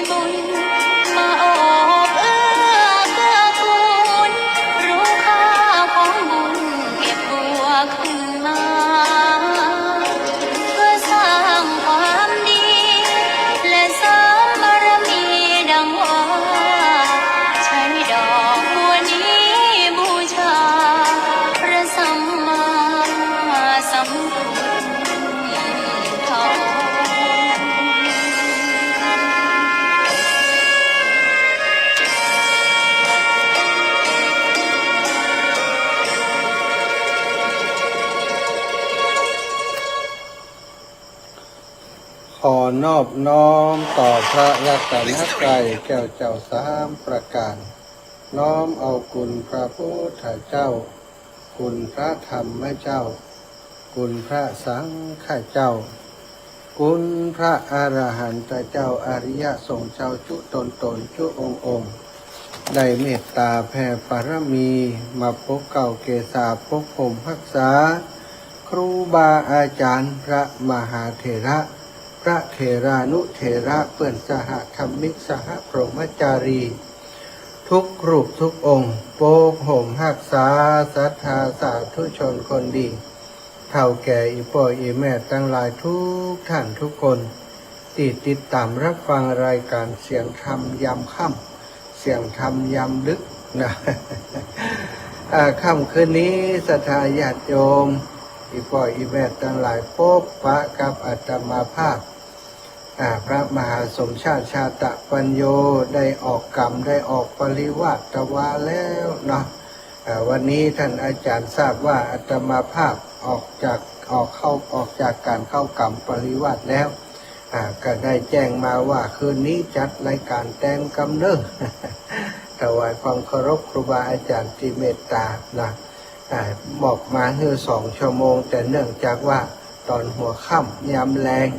บุญมาโอบเอื้อเกื้อกูลรู้ค่าของบุญเก็บบัวขึ้นมาเพื่อสร้างความดีและเสริมบารมีดังว่าใช้ดอกบัวนี้บูชาพระสัมมาสัมพุทธเจ้า ขอนอบน้อมต่อพระรัตนตรัยแก้วเจ้าสามประการ น้อมเอาคุณพระพุทธเจ้า คุณพระธรรมเจ้า คุณพระสังฆเจ้า คุณพระอรหันตเจ้าอริยสงฆ์เจ้าจุตนจุองค์ได้เมตตาแผ่ปรมีมาพบเก่าเกษาพบผมพักษา ครูบาอาจารย์พระมหาเถระพระเถรานุเถระเปื่อนสหธรรมิกสหพรหมจารี ทุกรูปทุกองค์โปกห่มหักษาศรัทธาสาธุชนคนดีเท่าแก่อีพ่ออีแม่ตั้งหลายทุกท่านทุกคนติดตามรับฟังรายการเสียงธรรมยามค่ำเสียงธรรมยามดึกนะค่ำคืนนี้ศรัทธาญาติโยมอีพ่ออีแม่ตั้งหลายพบปะกับอาตมาภาพพระมหาสมชาติชาตะปัญโยได้ออกกรรมได้ออกปริวาสวาแล้วเนาะวันนี้ท่านอาจารย์ทราบว่าอาตมาภาพออกจากการเข้ากรรมปริวาสแล้วก็ได้แจ้งมาว่าคืนนี้จัดรายการแต่งกำเนิดถวายความเคารพครูบาอาจารย์ที่เมตตานะบอกมาคือ2 ชั่วโมงแต่เนื่องจากว่าตอนหัวค่ำยามแรง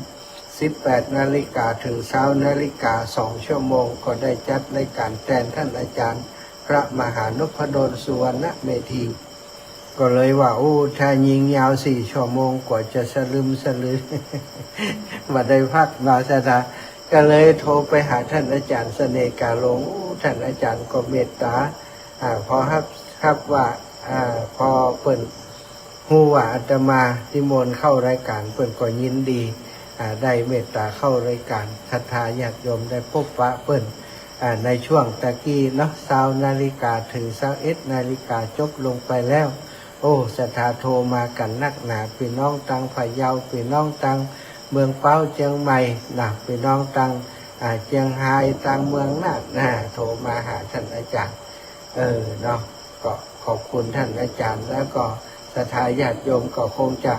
18 นาฬิกาถึง20 นาฬิกา2 ชั่วโมงก็ได้จัดรายการแทนท่านอาจารย์พระมหานพดลสุวรรณเมธีก็เลยว่าถ้ายิงยาว4 ชั่วโมงกว่าจะสลืมสลือ มาได้พักมาสถาก็เลยโทรไปหาท่านอาจารย์เสน่กาลงท่านอาจารย์ก็เมตตาพอครับว่าพอเปิ่นฮู้ว่าอาตมานิมนต์เข้ารายการเปิ่นก็ยินดีได้เมตตาเข้ารายการศรัทธาญาติโยมได้พบปะเปิ่นในช่วงตะกี้เนาะ20 นาฬิกาถึง21 นาฬิกาจบลงไปแล้วศรัทธาโทรมากันนักหนาพี่น้องตังพะเยาพี่น้องตังเมืองเป้าเชียงใหม่นะพี่น้องตังเชียงรายตังเมืองน่านโทรมาหาท่านอาจารย์เนาะก็ขอบคุณท่านอาจารย์แล้วก็ศรัทธาญาติโยมก็คงจะ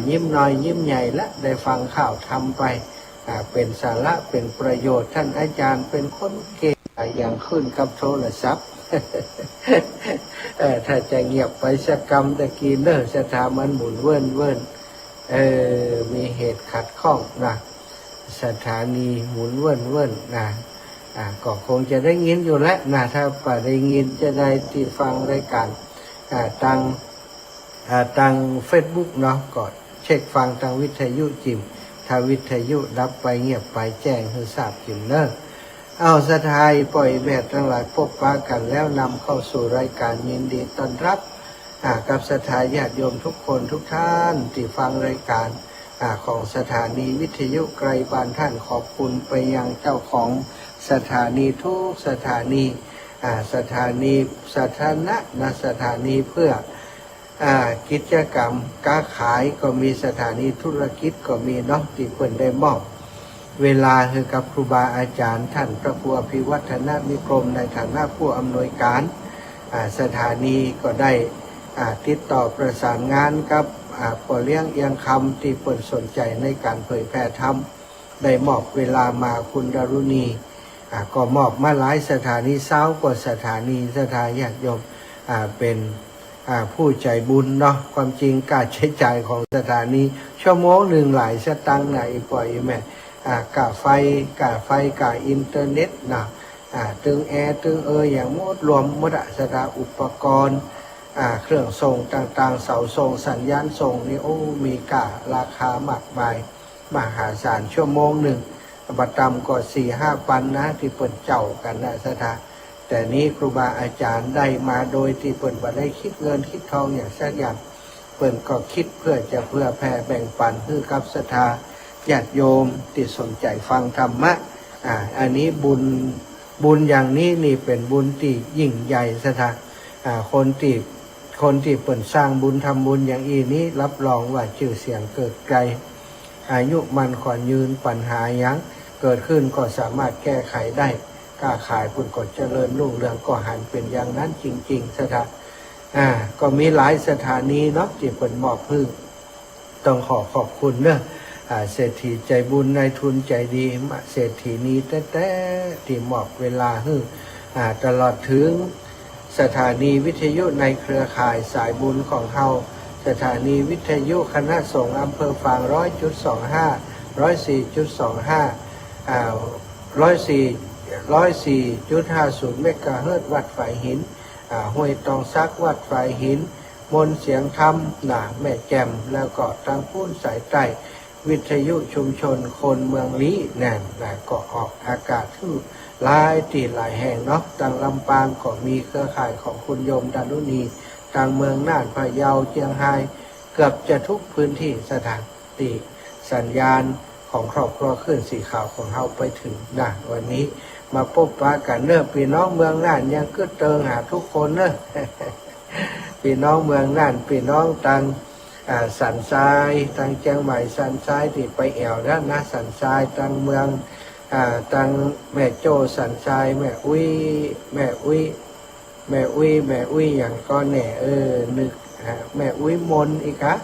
ยิ้มน้อยยิ้มใหญ่และได้ฟังข่าวทำไปเป็นสาระเป็นประโยชน์ท่านอาจารย์เป็นคนเก่งอย่างขึ้นกับโทรศัพท์ ถ้าจะเงียบไปสักกรรมตะกี้เนอะสถามันหมุนเวินมีเหตุขัดข้องนะสถานีหมุนเวินนะก็คงจะได้ยินอยู่แล้วนะถ้าป่าได้ยินจะได้ที่ฟังรายการทางเฟซบุ๊กเนาะก็เช็คฟังทางวิทยุจิมถ้าวิทยุรับไปเงียบไปแจ้งให้ทราบจิมเนอะเอาสถายปล่อยแบบทั้งหลายพบปะกันแล้วนำเข้าสู่รายการยินดีต้อนรับกับสถาญาติโยมทุกคนทุกท่านที่ฟังรายการของสถานีวิทยุไกลบ้านท่านขอบคุณไปยังเจ้าของสถานีทุกสถานีสถานีสาธารณะสถานีเพื่อกิจกรรมค้าขายก็มีสถานีธุรกิจก็มีเนาะที่เพิ่นได้มอบเวลาคือกับครูบาอาจารย์ท่านพระครูอภิวัฒนนิคมในฐานะผู้อำนวยการสถานีก็ได้ติดต่อประสานงานกับปอเลี้ยงเอียงคำที่เปิดสนใจในการเผยแพร่ธรรมได้มอบเวลามาคุณดารุณีก็มอบมาหลายสถานี20 กว่าสถานีสถาญาติโยมเป็นผู้ใจบุญเนาะความจริงการใช้จ่ายของสถานีชั่วโมงหนึ่งหลายสตางค์ไหนปล่อยแม่กาไฟกาอินเทอร์เน็ตนะตึงแอร์ตึงอย่างหมดรวมหมดสถาอุปกรณ์เครื่องส่งต่างๆเสาส่งสัญญาณส่งนี่มีราคามากมายมหาศาลชั่วโมงหนึ่ง บัตรต่ำก็4-5 ปันนะที่เปิดเจ้ากันนะสถาแต่นี้ครูบาอาจารย์ได้มาโดยที่เปิดบ่ได้คิดเงินคิดทองอย่างสักอย่างเปิดก็คิดเพื่อแผ่แบ่งปันให้กับศรัทธาญาติโยมที่สนใจฟังธรรมะอันนี้บุญอย่างนี้นี่เป็นบุญที่ยิ่งใหญ่ศรัทธาคนที่เปิดสร้างบุญทำบุญอย่างนี้รับรองว่าชื่อเสียงเกิดไกลอายุมันขวัญยืนปัญหายังเกิดขึ้นก็สามารถแก้ไขได้ค้าขายคุณก็เจริญรุ่งเรืองก็หันเป็นอย่างนั้นจริงๆสถานก็มีหลายสถานีเนาะที่เปิดมอบพึ่งต้องขอบคุณเนอะเศรษฐีใจบุญนายทุนใจดีเศรษฐีนี้แต่ที่มอบเวลาให้ตลอดถึงสถานีวิทยุในเครือข่ายสายบุญของเฮาสถานีวิทยุคณะสงฆ์อำเภอฝาง100.25 104.50 เมกะเฮิรตซ์วัดฝายหินห้วยตองซักวัดฝายหินมนเสียงธรรมแม่แจ่มแล้วก็ทางพูนสายใต้วิทยุชุมชนคนเมืองลี้นั่นก็ออกอากาศที่หลายที่หลายแห่งเนาะทางลำปางก็มีเครือข่ายของคุณโยมดารุณีทางเมืองน่านพะเยาเชียงรายเกือบจะทุกพื้นที่สถานที่สัญญาณของครอบครัวขึ้นสีขาวของเฮาไปถึงวันนี้มาพบปะกันเนอะพี่น้องเมืองน่านยังกึศเติงหาทุกคนเนอะ พี่น้องเมืองน่านพี่น้องตังสันทรายตังเชียงใหม่สันทรายที่ไปแอวแล้วนะสันทรายตังเมืองตังแม่โจ้สันทรายแม่อุ้ยอย่างก็แหน่นึกแม่อุ้ยมนอีกคะ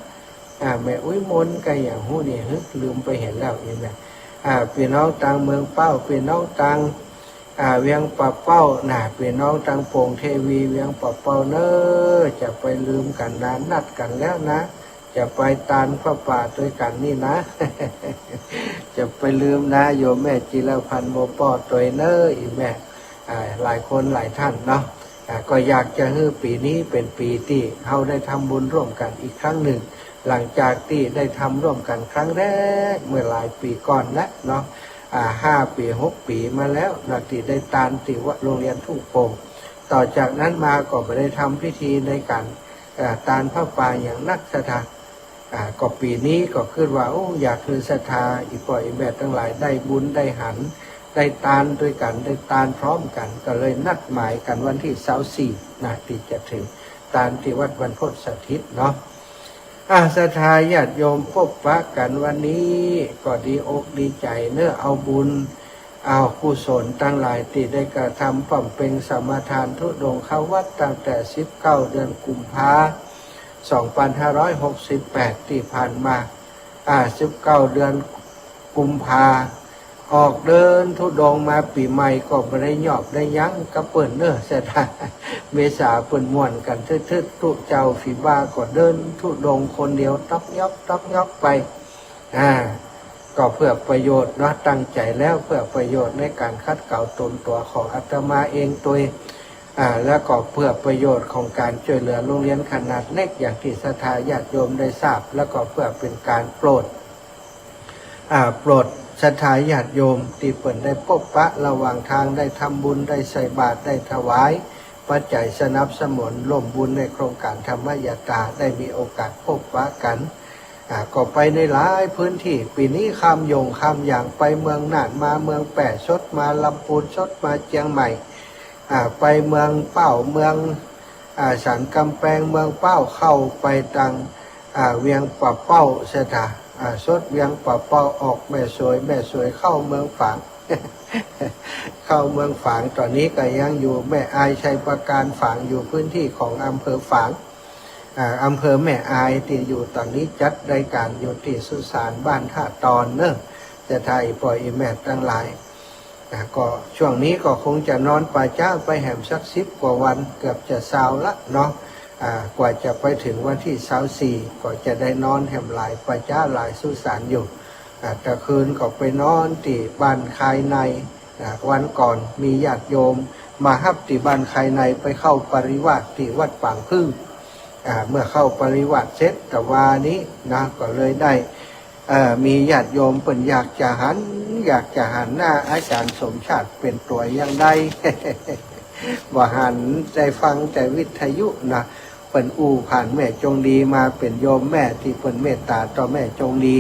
แม่อุ้ยมนก็อย่างหู้นี่ลืมไปเห็นแล้วนี่แม่พี่น้องตังเมืองเป้าพี่น้องตังเวียงป่าเป้าพี่น้องตังโป่งเทวีเวียงป่าเป้าเนอจะไปลืมกันนะนัดกันแล้วนะจะไปตานพระป่าด้วยกันนี่นะ จะไปลืมนะโยมแม่จิรพันธ์โมปอตัวเนออีแม่หลายคนหลายท่านเนาะก็อยากจะให้ปีนี้เป็นปีที่เราได้ทำบุญร่วมกันอีกครั้งหนึ่งหลังจากที่ได้ทำร่วมกันครั้งแรกเมื่อหลายปีก่อนแล้วเนาะ5 ปี6 ปีมาแล้วนาที่ได้ตานที่วัดโรงเรียนทุ่งโป่งต่อจากนั้นมาก็ไปได้ทำพิธีในการตานพระป่าอย่างนักศรัทธาก็ปีนี้ก็คือว่าอยากคือศรัทธาอีปล่อยแม่ทั้งหลายได้บุญได้หันได้ตานด้วยกันได้ตานพร้อมกันก็เลยนัดหมายกันวันที่24ที่จะถึงตานที่วัดบรรพตสถิตเนาะศรัทธาญาติโยมพบปะกันวันนี้ก็ดีอกดีใจเนื้อเอาบุญเอากุศลตั้งหลายที่ได้กระทำผ่อมเป็นสมทานธุดงค์เข้าวัดตั้งแต่19 เดือนกุมภาพันธ์2568ที่ผ่านมา19 เดือนกุมภาออกเดินธุดงค์มาปีใหม่ก็ไม่ได้หยอบได้ยั้งกระเปิ่นเนื้อเสร็จเมษาเปิ่นม่วนกันทึดทุเจ้าฝีบาก็เดินธุดงค์คนเดียวต๊อกยอกไปก็เพื่อประโยชน์เนาะตั้งใจแล้วเพื่อประโยชน์ในการคัดเกลาตนตัวของอาตมาเองตัวแล้วก็เพื่อประโยชน์ของการช่วยเหลือโรงเรียนขนาดเล็กอย่างที่ศรัทธาญาติโยมได้ทราบแล้วก็เพื่อเป็นการโปรดศรัทธาญาติโยมที่เปิดได้พบปะระหว่างทางได้ทำบุญได้ใส่บาตรได้ถวายปัจจัยสนับสนุนร่วมบุญในโครงการธรรมยตราได้มีโอกาสพบปะกันก็ไปในหลายพื้นที่ปีนี้ข้ามอย่างไปเมืองน่านมาเมืองแปะชดมาลำพูนชดมาเชียงใหม่ไปเมืองเป้าเมืองสันกำแพงเมืองเป้าเข้าไปทางเวียงป่าเป้าเสถาชดเวียงป่าเป้าออกแม่สวยเข้าเมืองฝาง เข้าเมืองฝางตอนนี้ก็ยังอยู่แม่อายชัยประการฝางอยู่พื้นที่ของอำเภอฝางอำเภอแม่อายที่อยู่ตอนนี้จัดรายการอยู่ที่สุสานบ้านท่าตอนเนอะจะไทยปล่อยแม่ตั้งหลายก็ช่วงนี้ก็คงจะนอนป่าจ้าไปแหมสัก10 กว่าวันเกือบจะ20ละเนาะกว่าจะไปถึงวันที่24ก็จะได้นอนแหมหลายป่าจ้าหลายสุสานอยู่แต่คืนก็ไปนอนที่บ้านคายในวันก่อนมีญาติโยมมาฮับที่บ้านคายในไปเข้าปริวาสที่วัดปางพึ่งเมื่อเข้าปริวาสเสร็จแต่วานี้นะก็เลยได้ มีญาติโยมเปิ่นอยากจะหันหน้าอาจารย์สมชาติเป็นตัวอย่างใด ว่าหันใจฟังแต่วิทยุนะเปิ่นผ่านแม่จงดีมาเป็นโยมแม่ที่เปิ่นเมตตาต่อแม่จงดี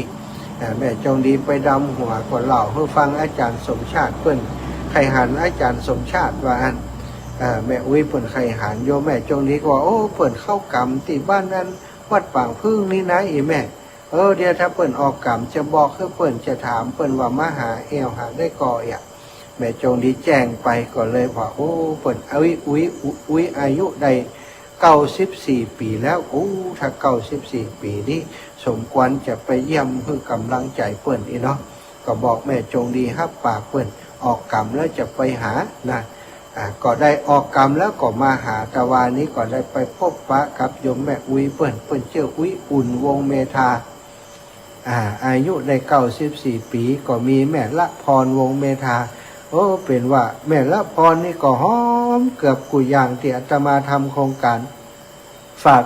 แม่จงดีไปดำหัวก่อนเล่าเพื่อฟังอาจารย์สมชาติเปิ่นใครหันอาจารย์สมชาติว่าอันแม่อุ้ยเปิ่นใครหันโยมแม่จงดีก็ว่าโอ้เปิ่นเข้ากรรมที่บ้านนั้นวัดป่างพึ่งนี่นะอีแม่เดี๋ยวถ้าเปิ่นออกกรรมจะบอกคือเปิ่นจะถามเปิ่นว่ามาหาเอวหาได้ก่อแม่จงดีแจ้งไปก่อนเลยว่าโอ้เปิ่นอุ้ยอายุใด94 ปีแล้วโอ้ถ้า94 ปีนี้สมควรจะไปเยี่ยมเพื่อกำลังใจเปิ่นอีเนาะก็บอกแม่จงดีฮับปากเปิ่นออกกรรมแล้วจะไปหานะก็ได้ออกกรรมแล้วก็มาหาตะวันนี้ก็ได้ไปพบปะกับโยมแม่อุ้ยเปิ่นเจ้าอุ้ยอุ่นวงเมธาอายุได้94 ปีก็มีแม่ละพรวงเมธาเป็นว่าแม่ละพรนี่ก็หอมเกือบกุยอย่างที่อาตมาทำโครงการฝาก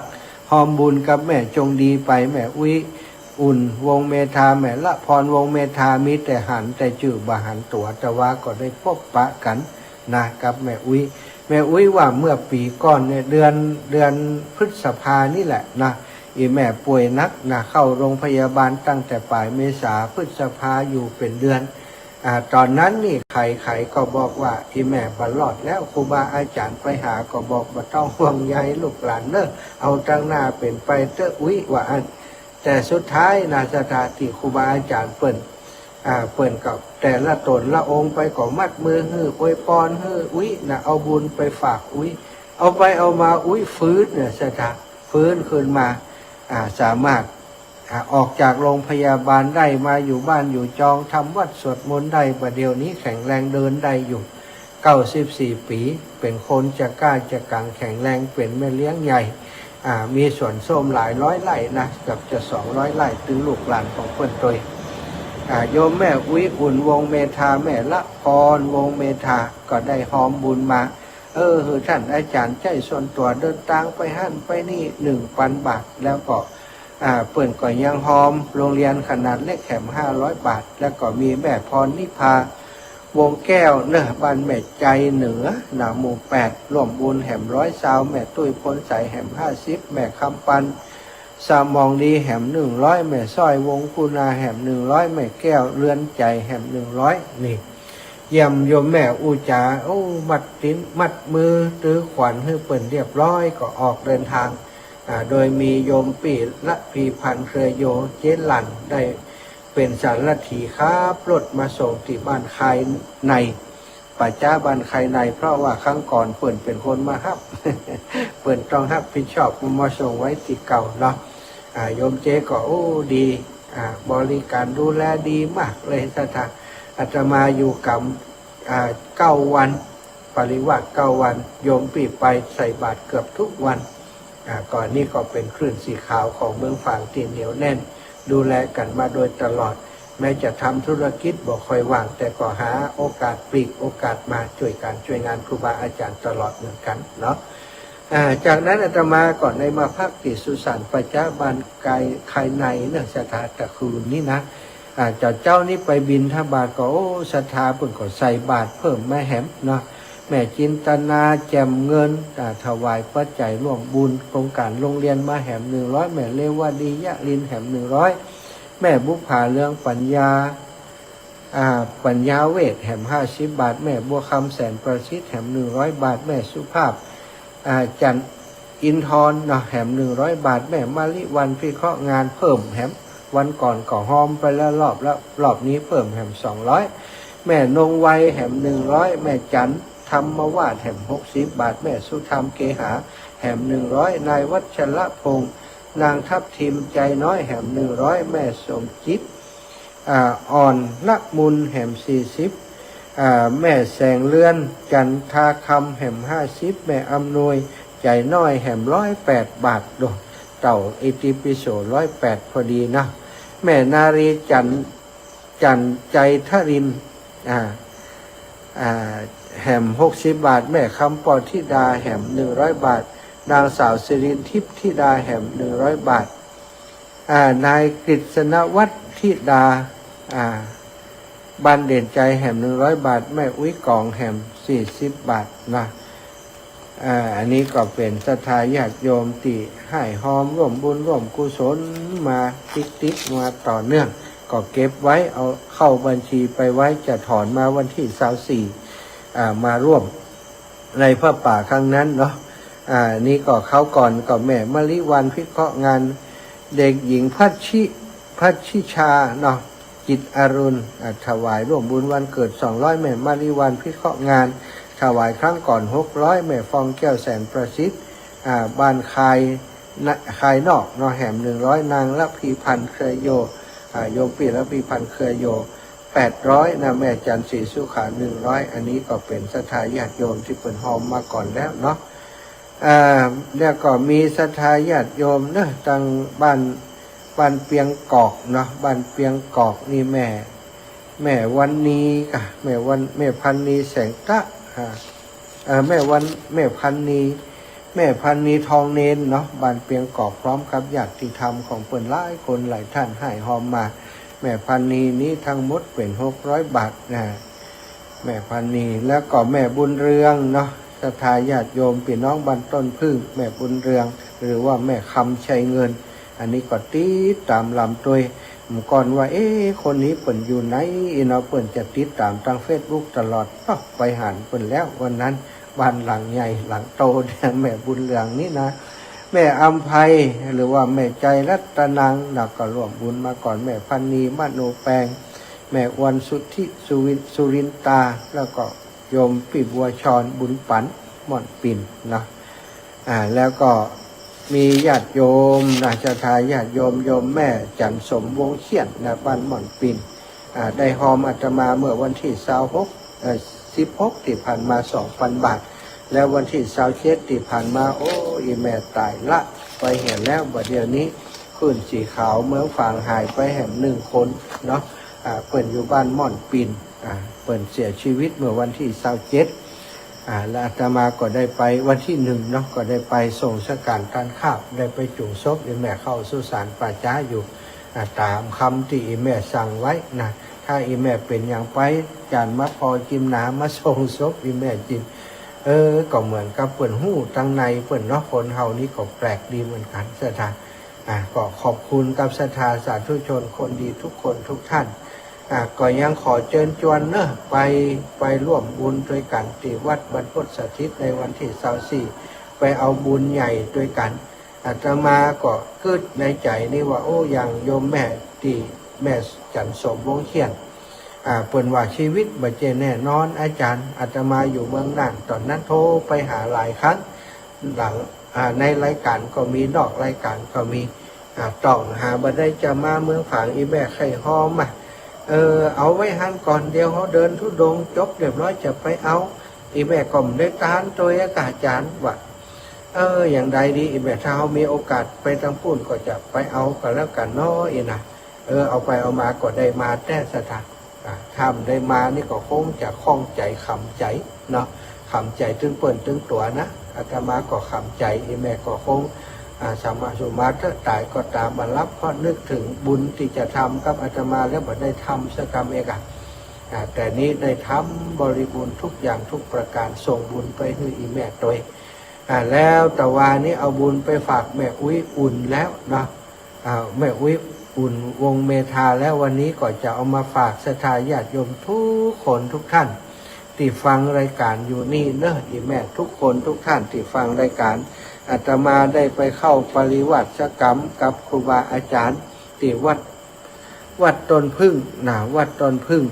หอมบุญกับแม่จงดีไปแม่อุ้ยอุ่นวงเมธาแม่ละพรวงเมธามีแต่หันแต่จื่อบาหันตัวแต่ว่าก็ได้พบปะกันนะกับแม่อุ้ยว่าเมื่อปีก่อนเนี่ยเดือนพฤษภานี่แหละนะอีแม่ป่วยนักนะเข้าโรงพยาบาลตั้งแต่ปลายเมษาพฤษภาอยู่เป็นเดือนตอนนั้นนี่ใครก็บอกว่าอีแม่บรรลอดแล้วครูบาอาจารย์ไปหาก็บอกว่าต้องห่วงใยลูกหลานเนอะเอาตั้งหน้าเป็นไปเตอะอุ้ยว่าอันแต่สุดท้ายนาสถานที่ครูบาอาจารย์เปิ่นกับแต่ละตนละองค์ไปก็มัดมือฮื้ออวยพรฮื้ออุ้ยนะเอาบุญไปฝากอุ้ยเอาไปเอามาอุ้ยฟื้นเนี่ยสถานฟื้นขึ้นมาสามารถออกจากโรงพยาบาลได้มาอยู่บ้านอยู่จองทำวัดสวดมนต์ได้ประเดี๋ยวนี้แข็งแรงเดินได้อยู่94 ปีเป็นคนจะกล้าจะกังแข็งแรงเป็นแม่เลี้ยงใหญ่มีสวนส้มหลายร้อยไร่นะเกือบจะ200 ไร่ถึงลูกหลานของเพื่อนตัวโยมแม่อุ้ยอุ่นวงเมธาแม่ละพรวงเมธาก็ได้หอมบุญมาท่านอาจารย์ใจส่วนตัวเดินทางไปหั่นไปนี่1,000 บาทแล้วก็เปิ่นก็ยังหอมโรงเรียนขนาดเล็กแถม500 บาทแล้วก็มีแม่พรนิพาวงแก้วเนอะบ้านแม่ใจเหนือหนาหมู่8ร่วมบุญแหม100 แม่ตุ้ยพ้นใสแหม50แม่คำปันสามองดีแหม100แม่สร้อยวงคุณาแหม100แม่แก้วเรือนใจแหม100นี่เยี่ยมโยมแม่อูจามัดติ้นมัดมือตื้อขวัญให้เปิ่นเรียบร้อยก็ออกเดินทางโดยมีโยมปีละพีพันเครือโยเจลันได้เป็นสารถีครับรถมาส่งที่บ้านใครในป่าจ้าบ้านใครในเพราะว่าครั้งก่อนเปิ่นเป็นคนมาฮับ เปิ่นต้องฮับผิดชอบมาส่งไว้ที่เก่าเนาะโยมเจก็ดีบริการดูแลดีมากเลยสถานอาตมาอยู่กับ9 วันปริวาส9 วันโยมปีไปใส่บาตรเกือบทุกวันก่อนนี้ก็เป็นคลื่นสีขาวของเมืองฝางที่เหนียวแน่นดูแลกันมาโดยตลอดแม้จะทำธุรกิจบอกค่อยว่างแต่ก็หาโอกาสปลีกโอกาสมาช่วยงานครูบาอาจารย์ตลอดเหมือนกันเนาะจากนั้นอาตมาก่อนในมาพักที่สุสานปัจจาบันกายภายในเนื่องสถาตะคืนนี่นะเจ้านี่ไปบินทบาทก็ศรัทธาเพิ่นก็ใส่บาทเพิ่มแม่แหมเนาะแม่จินตนาแจมเงินถวายปัจจัยร่วมบุญโครงการโรงเรียนมาแหม100แม่เลวดียะลินแหม100แม่บุภาเรื่องปัญญาเวทแหม50 บาทแม่บัวคำแสนประสิทธิ์แหม100 บาทแม่สุภาพจันอินทรเนาะแหม100 บาทแม่มาลิวันพิเคราะห์งานเพิ่มแหมวันก่อนก็หอมไปแล้วรอบนี้เพิ่มแหม200แม่นงไวแหม100แม่จันธรรมวาดแหม60 บาทแม่สุธรรมเกหาแหม100นายวัชระพงษ์นางทับทิมใจน้อยแหม100แม่สมจิตอ่อนนักมุลแหม40แม่แสงเลื่อนจันทาคำแหม50แม่อำนวยใจน้อยแหม108 บาทโดเต่าอิติปิโส108พอดีนะแม่นารีจันใจทรินแหม60 บาทแม่คำปอธิดาแหม100 บาทนางสาวสิรินทิพย์ธิดาแหม100 บาทนายกฤษณวัฒน์ ธิดาบ้านเด่นใจแหม100 บาทแม่อุ้ยกองแหม40 บาทนะอันนี้ก็เป็นศรัทธาญาติโยมที่ให้หอมร่วมบุญร่วมกุศลมาติดมาต่อเนื่องก็เก็บไว้เอาเข้าบัญชีไปไว้จะถอนมาวันที่24มาร่วมในพระป่าครั้งนั้นเนาะนี่ก็เข้าก่อนก็แม่มะลิวันพิเคราะห์งานเด็กหญิงพัชิชาเนาะจิตอรุณถวายร่วมบุญวันเกิด200แม่มะลิวันพิเคราะห์งานถวายครั้งก่อน600แม่ฟองแก้วแสนประสิทธิ์บ้านคายนอกเนาะแหม100นางละพีพันธ์เครือโยโยมปีละพีพันธ์เครือโย800นะแม่จันทร์ศรีสุขา100อันนี้ก็เป็นศรัทธาญาติโยมที่เปิดหอมมาก่อนแล้วเนาะแล้วก็มีศรัทธาญาติโยมเนาะทางบ้านเปียงกอกเนาะบ้านเปียงกอกนี่แม่วันนี้แม่พันนีแสงตะแม่พันนีทองเนนเนาะบ้านเปียงกอกพร้อมกับญาติธรรมของเปิ้นหลายคนหลายท่านให้หอมมาแม่พันนีนี้ทั้งหมดเป็น600 บาทนะแม่พันนีแล้วก็แม่บุญเรืองเนาะศรัทธาญาติโยมพี่น้องบ้านต้นพึ่งแม่บุญเรืองหรือว่าแม่คำชัยเงินอันนี้ก็ติดตามลำตัวก่อนว่าคนนี้เปิ่นอยู่ไหนเนาะเปิ่นจะติดตามทาง Facebook ตลอดไปหันเปิ่นแล้ววันนั้นบ้านหลังใหญ่หลังโตเนี่ยแม่บุญเรืองนี่นะแม่อัมภัยหรือว่าแม่ใจรัตนังนักก็ร่วมบุญมาก่อนแม่พันนีมโนแปงแม่วันสุรินตาแล้วก็โยมปีบัวชรบุญปันม่อนปิ่นนะแล้วก็มีญาติโยมนะศรัทธาญาติโยมแม่จันสมวงเชียนนะบ้านม่อนปิ่นได้หอมอาตมาเมื่อวันที่16ที่ผ่านมา 2,000 บาทแล้ววันที่27ที่ผ่านมาโอ้ยแม่ตายละไปเห็นแล้วบัดเดี๋ยวนี้ขึ้นสีขาวเมืองฝางหายไปแห่ง1 คนเนาะเปิ่นอยู่บ้านม่อนปิ่นเปิ่นเสียชีวิตเมื่อวันที่27และอาตมาก็ได้ไปวันที่1เนาะก็ได้ไปส่งสการทานข้าวได้ไปจุ่มศพแม่เข้าสุสานป่าช้าอยู่ตามคำที่แม่สั่งไว้นะถ้าแม่เป็นอย่างไปจานมะพอจิมน้ำมาส่งศพแม่จิมก็เหมือนกับเปิ่นหู้ตั้งในเปิ่นเนาะคนเฮานี่ก็แปลกดีเหมือนกันศรัทธาก็ขอบคุณกับศรัทธาสาธุชนคนดีทุกคนทุกท่านก็ยังขอเชิญชวนเนอะไปร่วมบุญด้วยกันที่วัดบรรพตสถิตในวันที่24ไปเอาบุญใหญ่ด้วยกันอาตมาก็คิดในใจนี่ว่าอย่างโยมแม่ที่แม่จันสมวงเขียนเปิ่นว่าชีวิตบัจเจแน่นอนอาจารย์อาตมาอยู่เมืองน่านตอนนั้นโทรไปหาหลายครั้งหลังในรายการก็มีนอกรายการก็มีต้องหาบัดได้จะมาเมืองฝางแม่ไข่หอมเอาไว้หันก่อนเดี๋ยวเขาเดินทุดงจบเรียบร้อยจะไปเอาแม่ก็ได้ตานตัวอาจารย์ว่าอย่างใดดีแม่ถ้าเขามีโอกาสไปทางพูนก็จะไปเอากันแล้วกันน้อยนะเอาไปเอามาก็ได้มาแต่สถานทำได้มานี่ก็คงจะคล่องใจขำใจเนาะขำใจตึงเปิ่นตึงตัวนะอาตมาก็ขำใจแม่ก็คงสามารถสมมาถ้าตายก็ตามมารับเพราะนึกถึงบุญที่จะทำกับอาตมาแล้วบ่ได้ทำสักกรรมเองแต่นี้ได้ทำบริบูรณ์ทุกอย่างทุกประการส่งบุญไปให้แม่ตัวแล้วแต่ว่านี้เอาบุญไปฝากแม่อุ้ยอุ่นแล้วนะแม่อุ้ยอุ่นวงเมธาแล้ววันนี้ก็จะเอามาฝากศรัทธาญาติโยมทุกคนทุกท่านที่ฟังรายการอยู่นี่เนอะแม่ทุกคนทุกท่านที่ฟังรายการอาตมาได้ไปเข้าปริวัติกรรมกับครูบาอาจารย์ที่วัดต้นพึ่งวัดต้นพึ่ง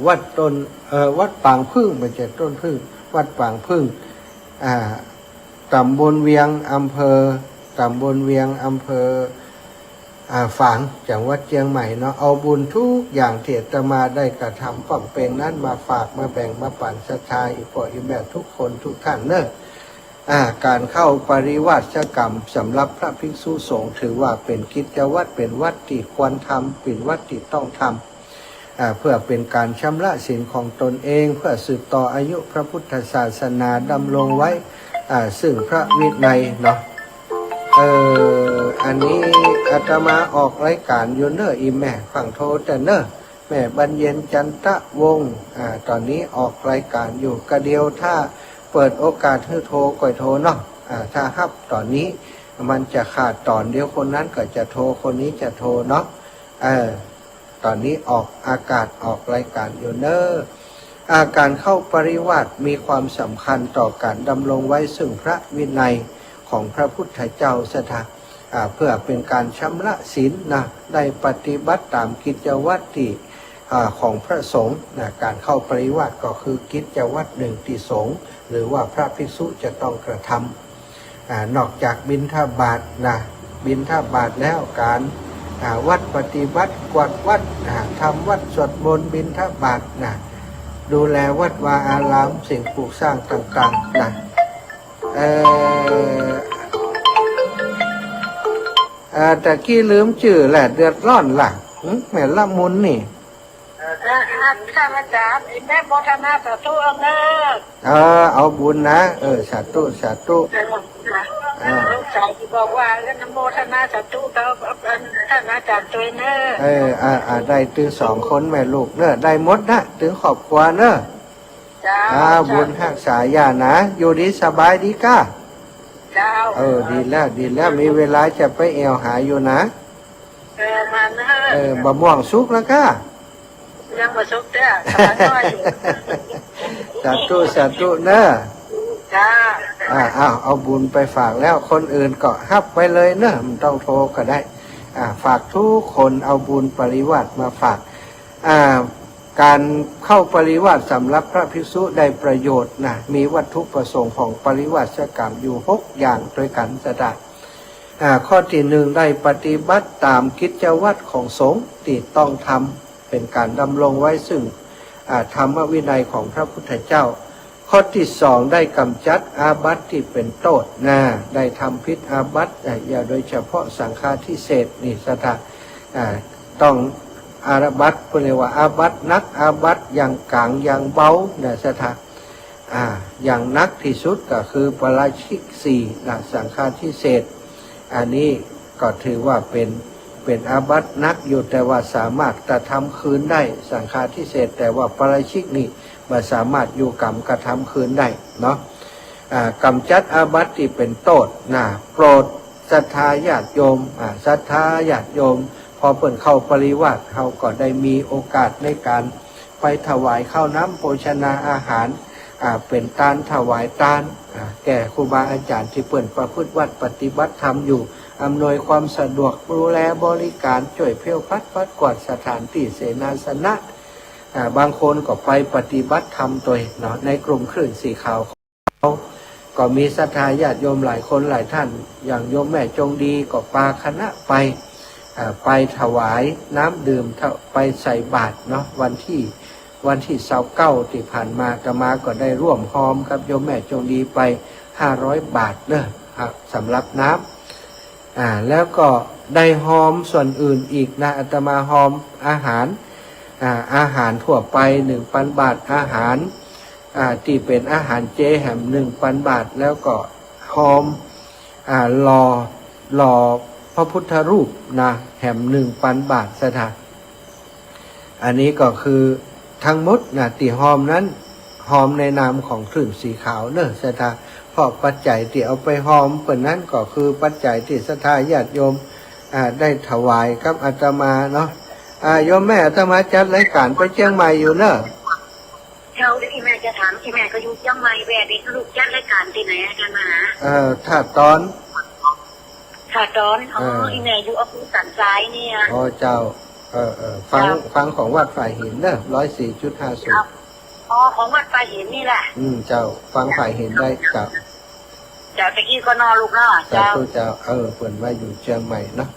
วัดปางพึ่งไม่ใช่ต้นพึ่งวัดปางพึ่งตำบลเวียงอำเภอฝางจังหวัดเชียงใหม่เนาะเอาบุญทุกอย่างที่อาตมาได้กระทำป้อมเปงนั้นมาฝากมาแบ่งมาปั่นศรัทธาอีพ่ออีแม่ทุกคนทุกท่านเนอะการเข้าปริวาสกรรมสำหรับพระภิกษุสงฆ์ถือว่าเป็นกิจวัตรเป็นวัดที่ควรทำเป็นวัดที่ต้องทำเพื่อเป็นการชำระศีลของตนเองเพื่อสืบต่ออายุพระพุทธศาสนาดำรงไว้ซึ่งพระวินัยเนาะ อันนี้อาตมาออกรายการอยู่เนออีแม่ฝั่งโทแต่เนอแม่บรรเย็นจันทะวงศ์ตอนนี้ออกรายการอยู่กระเดียวถ้าเปิดโอกาสให้โทรก่อยโทรเนาะถ้าฮับตอนนี้มันจะขาดตอนเดียวคนนั้นก็จะโทรคนนี้จะโทรเนาะตอนนี้ออกอากาศออกรายการอยู่เนอการเข้าปริวาสมีความสำคัญต่อการดำรงไว้ซึ่งพระวินัยของพระพุทธเจ้าสถาเพื่อเป็นการชำระศีลนะได้ปฏิบัติตามกิจวัตรที่ของพระสงฆ์นะการเข้าปริวาสก็คือกิจวัตรหนึ่งที่สงฆ์หรือว่าพระภิกษุจะต้องกระทำนอกจากบิณฑบาตนะบิณฑบาตแล้วการวัดปฏิบัติกวาดวัดทำวัดสวดมนต์บิณฑบาตนะดูแลวัดวาอารามสิ่งปลูกสร้างต่างๆนะแต่กี้ลืมชื่อแหละเดือดร้อนล่ะแม่ละมุนนี่ข้าพเจ้าแม่โมทนาสาธุเอาบุญนะสาธุสาธุลูกชายที่บอกว่าเรื่องโมทนาสาธุเขาท่านอาจารย์ตัวเนอได้ถึง2 คนแม่ลูกเนอะได้หมดนะถึงครอบครัวเนอะบุญหักษายานะอยู่ดีสบายดีก้าดีแล้วมีเวลาจะไปแอวหาอยู่นะมาเนบะม่วงสุกแล้วก้ายังบ่สุกเด้อสาธุเนอะเอาบุญไปฝากแล้วคนอื่นก็ฮับไว้เลยเนอะมันต้องโทรก็ได้ฝากทุกคนเอาบุญปริวาสมาฝากการเข้าปริวาสสำหรับพระภิกษุได้ประโยชน์นะมีวัตถุประสงค์ของปริวาสกรรมอยู่6อย่างโดยกันสดาข้อที่1ได้ปฏิบัติตามกิจวัตรของสงฆ์ที่ต้องทำเป็นการดำรงไว้ซึ่งธรรมวินัยของพระพุทธเจ้าข้อที่2ได้กำจัดอาบัติที่เป็นโทษได้ทำพิษอาบัติอย่าโดยเฉพาะสังฆาทิเศษนี่สถาต้องอาบัติเรียกว่าอาบัตินักอาบัติอย่างกลางอย่างเบาเนี่ยสถาอย่างนักที่สุดก็คือปาราชิก4สังฆาทิเศษอันนี้ก็ถือว่าเป็นอาบัตินักอยู่แต่ว่าสามารถกระทำคืนได้สังฆาทิเศษแต่ว่าปาราชิกนี่มันสามารถอยู่กรรมกระทำคืนได้เนาะกำจัดอาบัติที่เป็นโทษโปรดศรัทธาญาติโยมศรัทธาญาติโยมพอเปิดเข้าปริวาสเขาก็ได้มีโอกาสในการไปถวายข้าวน้ำโภชนาอาหารเป็นทานถวายทานแก่ครูบาอาจารย์ที่เปิดประพฤติวัดปฏิบัติธรรมอยู่อำนวยความสะดวกดูแลบริการช่วยเพี้ยวพัดกวาดสถานที่เสนาสนะบางคนก็ไปปฏิบัติธรรมตัวเนาะในกลุ่มคลื่นสีขาวเขาก็มีศรัทธาญาติโยมหลายคนหลายท่านอย่างโยมแม่จงดีก็พาคณะไปถวายน้ำดื่มไปใส่บาตรเนาะวันที่29ที่ผ่านมาอาตมาก็ได้ร่วมหอมกับโยมแม่จงดีไป500 บาทเนอะสำหรับน้ำแล้วก็ได้หอมส่วนอื่นอีกนะอาตมาหอมอาหารทั่วไป 1,000 บาทอาหารที่เป็นอาหารเจแหม 1,000 บาทแล้วก็หอมหล่อพระพุทธรูปนะแหม 1,000 บาทสถานอันนี้ก็คือทั้งหมดนะที่หอมนั้นหอมในนามของคลื่นสีขาวเนอะสถานเพราะปัจจัยที่เอาไปหอมเปิดนั้นก็คือปัจจัยที่ศรัทธาญาติโยมได้ถวายกับอาตมาเนาะโยมแม่อาตมาจัดรายการไปเชียงใหม่อยู่เนอะที่แม่จะถามที่แม่ก็อยู่เชียงใหม่แวะเด็กลูกจัดรายการที่ไหนอาจารย์มาถ้าตอนที่แม่อยู่อำเภอสันทรายเนี่ยเจ้าฟังของวัดฝ่ายหินเนอะ104.50ของวัดฝ่ายหินนี่แหละเจ้าฟังฝ่ายหินได้เจ้าตะกี้ก็นอนลูกเนาะเจ้าเปิดว่าอยู่เชียงใหม่เนาะ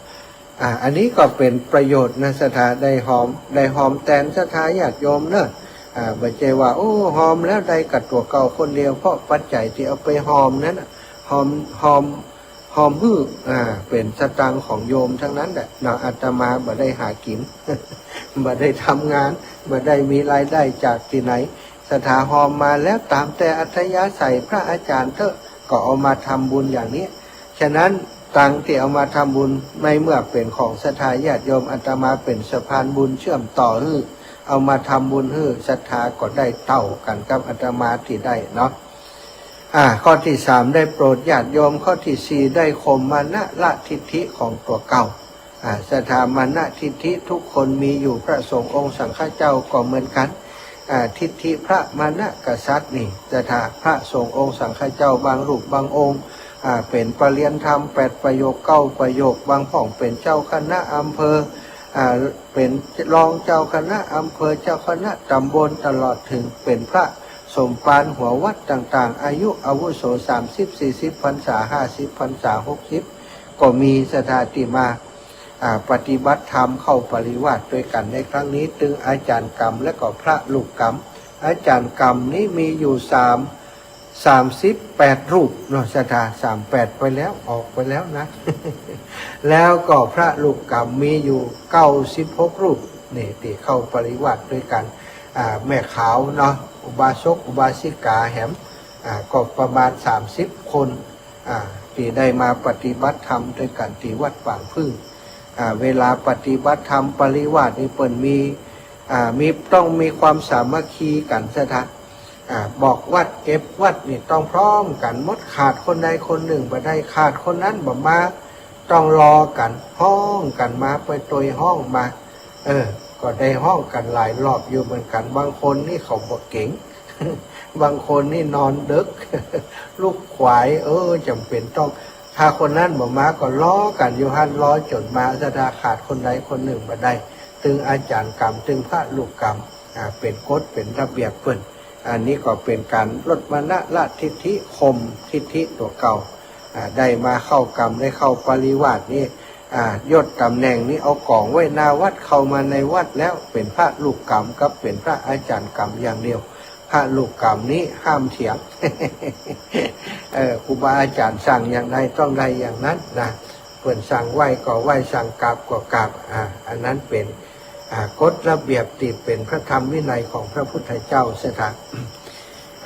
อันนี้ก็เป็นประโยชน์นะสถาได้หอมแตนสถาญาติโยมเนอะบ่ใจว่าโอ้หอมแล้วได้กัดตัวเก่าคนเดียวเพราะปัจจัยที่เอาไปหอมนั้นหอมฮื้อเป็นสตังของโยมทั้งนั้นแหละเราอาตมาบ่ได้หากิน บ่ได้ทำงานบ่ได้มีรายได้จากที่ไหนสถาหอมมาแล้วตามแต่อัธยาศัยพระอาจารย์เถอะก็เอามาทำบุญอย่างนี้ฉะนั้น ตังที่เอามาทำบุญไม่เมื่อเป็นของศรัทธาญาติโยมอาตมาเป็นสะพานบุญเชื่อมต่อฮื้อเอามาทำบุญฮื้อศรัทธาก็ได้เท่ากันกับอาตมาที่ได้เนาะข้อที่ 3ได้โปรดญาติโยมข้อที่ 4ได้ข่มมานะละทิฏฐิของตัวเก่าศรัทธามานะทิฏฐิทุกคนมีอยู่พระสงฆ์องค์สังฆเจ้าก็เหมือนกันทิฏฐิพระมานะกษัตริย์นี่ศรัทธาพระสงฆ์องค์สังฆเจ้าบางรูปบางองค์เป็นปรริยนธรรม8ประโยค9ประโยคบางพ่องเป็นเจ้าคณะอำเภอเป็นรองเจ้าคณะอำเภอเจ้าคณะตำบลตลอดถึงเป็นพระสมภารหัววัดต่างๆอายุอาวุโส30-40 พรรษา50 พรรษา60ก็มีศรัทธาที่มาปฏิบัติธรรมเข้าปริวาสด้วยกันในครั้งนี้ตึงอาจารย์กรรมและก็พระลูกกรรมอาจารย์กรรมนี้มีอยู่38รูปเนาะศรัทธา38ไปแล้วออกไปแล้วนะ แล้วก็พระลูกกรรมมีอยู่96รูปนี่ที่เข้าปริวาสด้วยกันแม่ขาวเนาะอุบาสกอุบาสิกาแหมก็ประมาณ30คนที่ได้มาปฏิบัติธรรมด้วยกันที่วัดป่างพึ่งเวลาปฏิบัติธรรมปริวาสนี่เปิ่นมีต้องมีความสามัคคีกันซะท่านบอกวัดเก็บวัดนี่ต้องพร้อมกันมดขาดคนใดคนหนึ่งบ่ได้ขาดคนนั้นบ่มาต้องรอกันห้องกันมาไปตัวห้องมาก็ได้ห้องกันหลายรอบอยู่เหมือนกันบางคนนี่เขาบ่เก่ง บางคนนี่นอนดึก ลูกขวายจำเป็นต้องถ้าคนนั้นบ่มาก็ล้อกันอยู่หันล้อจนมาสะดาขาดคนใดคนหนึ่งบ่ได้ตึงอาจารย์กรรมตึงพระลูกกรรมเป็นกฎเป็นระเบียบเพิ่นอันนี้ก็เป็นการลดมานะละทิฏฐิข่มทิฏฐิตัวเก่าได้มาเข้ากรรมได้เข้าปริวาสนี่ยศตำแหน่งนี้เอาของไว้หน้าวัดเข้ามาในวัดแล้วเป็นพระลูกกรรมกับเป็นพระอาจารย์กรรมอย่างเดียวพระลูกกรรมนี้ห้ามเถียง ครูบาอาจารย์สั่งอย่างไรต้องได้อย่างนั้นนะเปิ่นสั่งไหวก็ไหวสั่งกราบก็กราบอันนั้นเป็นกฎระเบียบติดเป็นพระธรรมวินัยของพระพุทธเจ้าเสถะ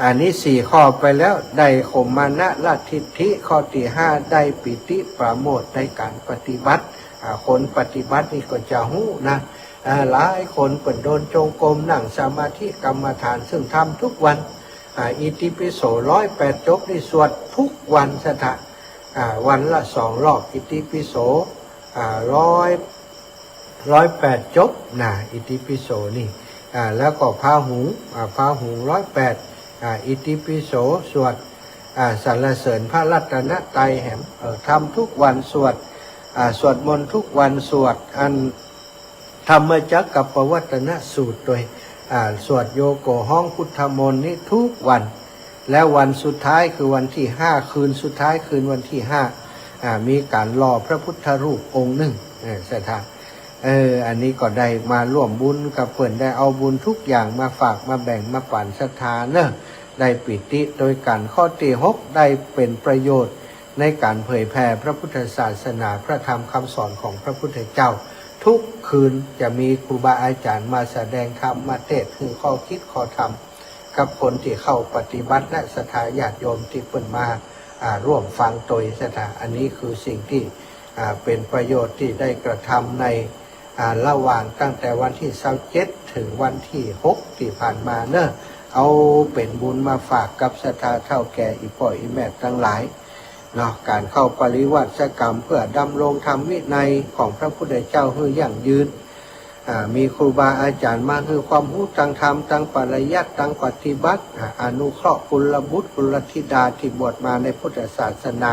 อันนี้4ข้อไปแล้วได้ข่มมานะละทิฏฐิข้อที่ 5ได้ปิติปราโมทย์ในการปฏิบัติคนปฏิบัตินี่ก็จะหู้นะหลายคนเปิ่นโดนจงกรมนั่งสมาธิกรรมฐานซึ่งทำทุกวันอิติปิโส108จบนี่สวดทุกวันเสถะวันละ2รอบอิติปิโส108จบนะอิติปิโสนี่แล้วก็พาหุง108อิติปิโสสวดสรรเสริญพระรัตนตรัยแหมทำทุกวันสวดมนต์ทุกวันสวดอันธรรมจักรกับปวัตนสูตรโดยสวดโยโกห้องพุทธมนต์นี่ทุกวันแล้ววันสุดท้ายคือวันที่5คืนสุดท้ายคืนวันที่5มีการรอพระพุทธรูปองค์หนึ่งสถานอันนี้ก็ได้มาร่วมบุญกับเพื่อนได้เอาบุญทุกอย่างมาฝากมาแบ่งมาปั่นศรัทธาเนอะได้ปิติโดยการข้อที่ 6ได้เป็นประโยชน์ในการเผยแผ่พระพุทธศาสนาพระธรรมคำสอนของพระพุทธเจ้าทุกคืนจะมีครูบาอาจารย์มาแสดงธรรมมาเทศน์คือข้อคิดข้อธรรมกับคนที่เข้าปฏิบัติและศรัทธาญาติโยมที่เพิ่นมาร่วมฟังโดยศรัทธาอันนี้คือสิ่งที่เป็นประโยชน์ที่ได้กระทำในระหว่างตั้งแต่วันที่27ถึงวันที่6ที่ผ่านมาเนอะเอาเป็นบุญมาฝากกับศรัทธาเฒ่าแก่อีพ่ออีแม่ทั้งหลายเนาะการเข้าปริวาสกรรมเพื่อดำรงธรรมวินัยของพระพุทธเจ้าให้ยั่งยืนมีครูบาอาจารย์มาคือความรู้ทางธรรมทางปริยัติทางปฏิบัติอนุเคราะห์กุลบุตรกุลธิดาที่บวชมาในพุทธศาสนา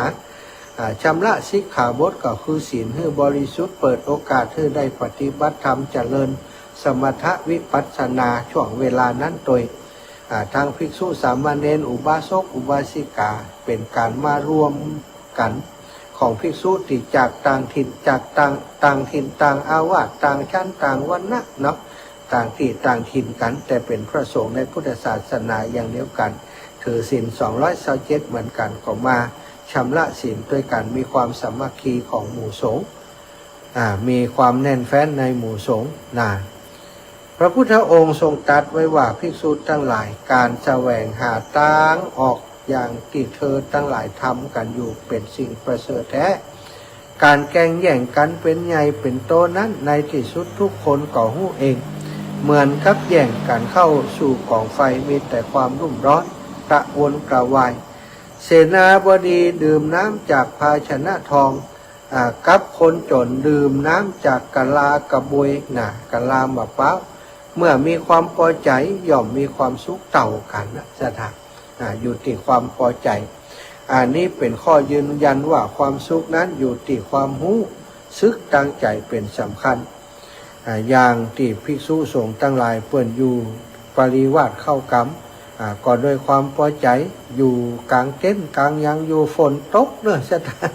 ชำระสิกขาบทก็คือศีลให้บริสุทธิ์เปิดโอกาสให้ได้ปฏิบัติธรรมเจริญสมถะวิปัสสนาช่วงเวลานั้นโดยทางภิกษุสามเณรอุบาสกอุบาสิกาเป็นการมารวมกันของภิกษุที่จากต่างถิ่นจากต่างถิ่นต่างอาวาสต่างชั้นต่างวรรณะเนาะต่างที่ต่างถิ่นกันแต่เป็นพระสงฆ์ในพุทธศาสนาอย่างเดียวกันถือศีล227เหมือนกันก็มาชำระศีลด้วยกันมีความสามัคคีของหมู่สงฆ์มีความแน่นแฟ้นในหมู่สงฆ์พระพุทธองค์ทรงตรัสไว้ว่าภิกษุทั้งหลายการแสวงหาทางออกอย่างที่เธอทั้งหลายทำกันอยู่เป็นสิ่งประเสริฐแท้ การแก่งแย่งกันเป็นใหญ่เป็นโตนั้นในที่สุดทุกคนก็หู้เองเหมือนกับแย่งกันเข้าสู่กองไฟมีแต่ความรุ่มร้อนกระวนกระวายเสนาบดีดื่มน้ำจากภาชนะทองกับคนจนดื่มน้ำจากกะลากระบวยกะลามะพร้าวเมื่อมีความพอใจย่อมมีความสุขเต่ากันนะสถานอยู่ที่ความพอใจอันนี้เป็นข้อยืนยันว่าความสุขนั้นอยู่ที่ความรู้สึกตั้งใจเป็นสำคัญอย่างที่ภิกษุสงฆ์ทั้งหลายเปิ่นอยู่ปริวาสเข้ากรรมก็โดยความพอใจอยู่กลางเต็นท์กลางยังอยู่ฝนตกเนอะสถาน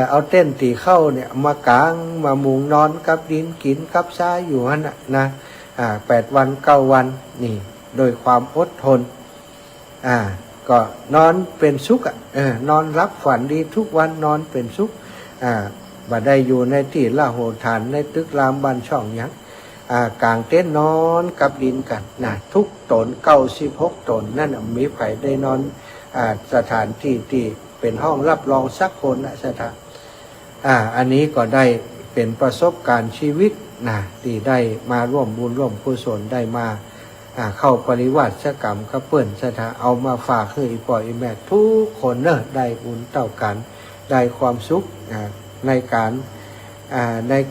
เอาเต้นตีเข้าเนี่ยมากางมามุงนอนกับดินกินกับทรายอยู่นั่นนะ8 วัน9 วันนี่โดยความอดทนก็นอนเป็นสุขนอนรับฝันดีทุกวันนอนเป็นสุขบ่ได้อยู่ในที่ละโหฐานในตึกรามบ้านช่องยังกลางเต็นท์นอนกับดินกันทุกตน96 ตนนั่นมีไผได้นอนสถานที่ที่เป็นห้องรับรองสักคนสถานอันนี้ก็ได้เป็นประสบการณ์ชีวิตที่ได้มาร่วมบุญร่วมกุศลได้มาเข้าปริวาสกรรมก็เปิ่นสถานเอามาฝากให้อีปอยอีแม่ทุกคนเนอะได้บุญเท่ากันได้ความสุขใน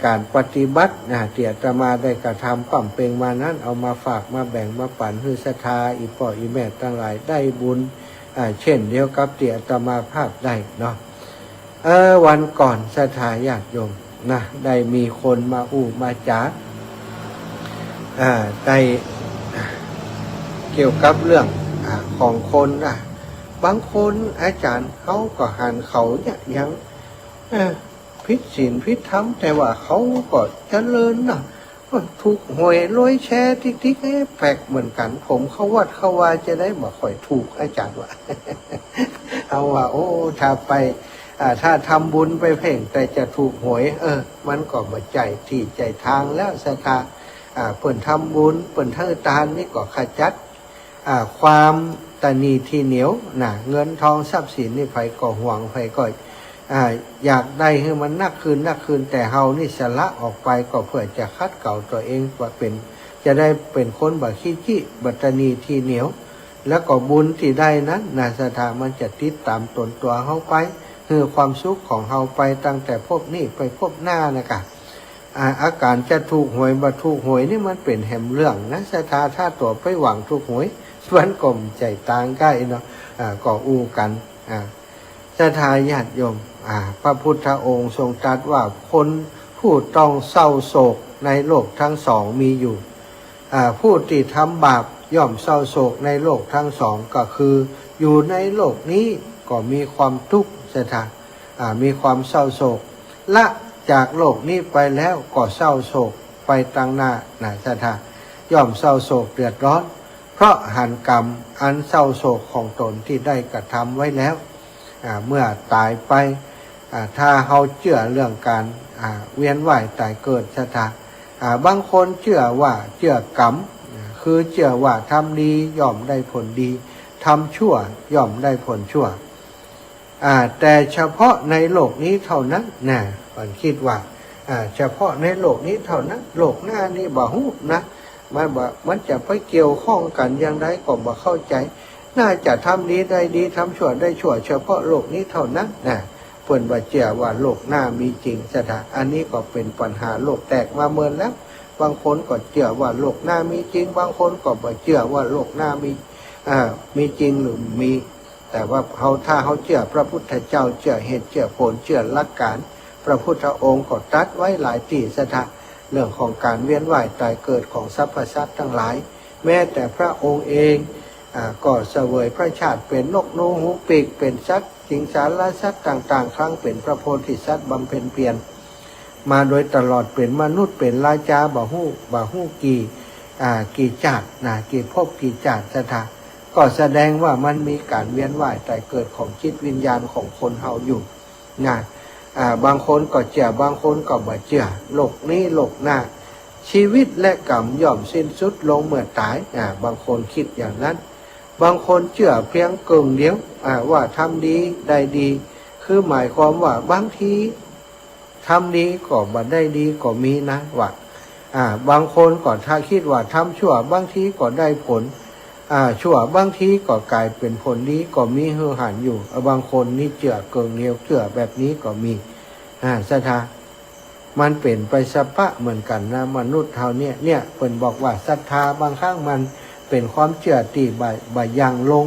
การปฏิบัติที่อาตมาได้กระทำปั่มเปงมานั้นเอามาฝากมาแบ่งมาปั่นให้ศรัทธาอีปอยอีแม่ทั้งหลายได้บุญเช่นเดียวกับที่อาตมาภาพได้เนาะวันก่อนศรัทธาญาติโยมได้มีคนมามาจ๋าได้เกี่ยวกับเรื่องของคนบางคนอาจารย์เขาก็หันเขาเนี่ยยังพิษศีลพิษธรรมแต่ว่าเขาก็เจริญถูกหวยรวยแชร์ติ๊กแปลกเหมือนกันผมเขาวัดเขาว่าจะได้บ่ค่อยถูกอาจารย์ว่า เอาว่าโอ้ถ้าไปถ้าทำบุญไปเพ่งแต่จะถูกหวยมันก็บ่ใจที่ใจทางแล้วศรัทธาเปิ่นทำบุญเปิ่นทั้งทานนี่ก็ขจัดความตนีที่เหนียวเงินทองทรัพย์สินนี่ไผก็ห่วงไผก็อยากได้ให้มันนักคืนแต่เฮานี่สละออกไปก็เพื่อจะคัดเก่าตัวเองว่าเป็นจะได้เป็นคนบ่ขี้บัตนีที่เหนียวแล้วก็บุญที่ได้นั้นศรัทธามันจะติดตามตนตัวเฮาไปคือความสุขของเฮาไปตั้งแต่พบนี้ไปพบหน้านะคะอาการจะถูกหวยบ่ถูกหวยนี่มันเป็นแหมเรื่องนะศรัทธาถ้าตัวไปหวังถูกหวยมันก็ใจต่างกันเนาะก็อู้กันศรัทธาญาติโยมพระพุทธองค์ทรงตรัสว่าคนผู้ต้องเศร้าโศกในโลกทั้งสองมีอยู่ผู้ที่ทำบาปย่อมเศร้าโศกในโลกทั้งสองก็คืออยู่ในโลกนี้ก็มีความทุกข์ศรัทธามีความเศร้าโศกละจากโลกนี้ไปแล้วก็เศร้าโศกไปตั้งหน้าศรัทธาย่อมเศร้าโศกเดือดร้อนเพราะหันกรรมอันเศร้าโศกของตนที่ได้กระทำไว้แล้วเมื่อตายไปถ้าเขาเชื่อเรื่องการเวียนว่ายตายเกิดศรัทธาบางคนเชื่อกรรมคือเชื่อว่าทำดีย่อมได้ผลดีทำชั่วย่อมได้ผลชั่วแต่เฉพาะในโลกนี้เท่านั้นผมคิดว่าเฉพาะในโลกนี้เท่านั้นโลกหน้านี่บ่ฮู้นะมันจะไปเกี่ยวข้องกันอย่างไรก็บ่เข้าใจน่าจะทำดีได้ดีทำชั่วได้ชั่วเฉพาะโลกนี้เท่านั้นเพิ่นว่าเชื่อว่าโลกหน้ามีจริงศรัทธาอันนี้ก็เป็นปัญหาโลกแตกมาเมินแล้วบางคนก็เชื่อว่าโลกหน้ามีจริงบางคนก็บ่เชื่อว่าโลกหน้ามีจริงหรือมีแต่ว่าถ้าเขาเชื่อพระพุทธเจ้าเชื่อเหตุเชื่อผลเชื่อหลักการพระพุทธองค์ก็ตรัสไว้หลายที่ศรัทธาเรื่องของการเวียนว่ายตายเกิดของสรรพสัตว์ทั้งหลายแม้แต่พระองค์เองก็เสวยพระชาติเป็นนกนูหูปีกเป็นสัตว์สิงสารสัตว์ต่างๆครั้งเป็นพระโพธิสัตว์บำเพ็ญเพียรมาโดยตลอดเป็นมนุษย์เป็นราชาบ่ฮู้กี่ชาติกี่ภพกี่ชาติศรัทธาก็แสดงว่ามันมีการเวียนว่ายตายเกิดของจิตวิญญาณของคนเฮาอยู่บางคนก็เชื่อบางคนก็บ่เชื่อโลกนี้โลกหน้าชีวิตและกรรมย่อมสิ้นสุดลงเมื่อตายบางคนคิดอย่างนั้นบางคนเชื่อเพียงกึ่งเดียวว่าทำดีได้ดีคือหมายความว่าบางที ทำดีก็บ่ได้ดีก็มีนะว่าบางคนก็ถ้าคิดว่าทำชั่วบางทีก็ได้ผลชั่วบางทีก็กลายเป็นผลดีก็มีเฮือหันอยู่บางคนนี่เจือเกิงเหนียวเจือแบบนี้ก็มีศรัทธามันเป็นไปสภะเหมือนกันนะมนุษย์เท่าเนี่ยเพิ่นบอกว่าศรัทธาบางครั้งมันเป็นความเชื่อที่บ่ยังลง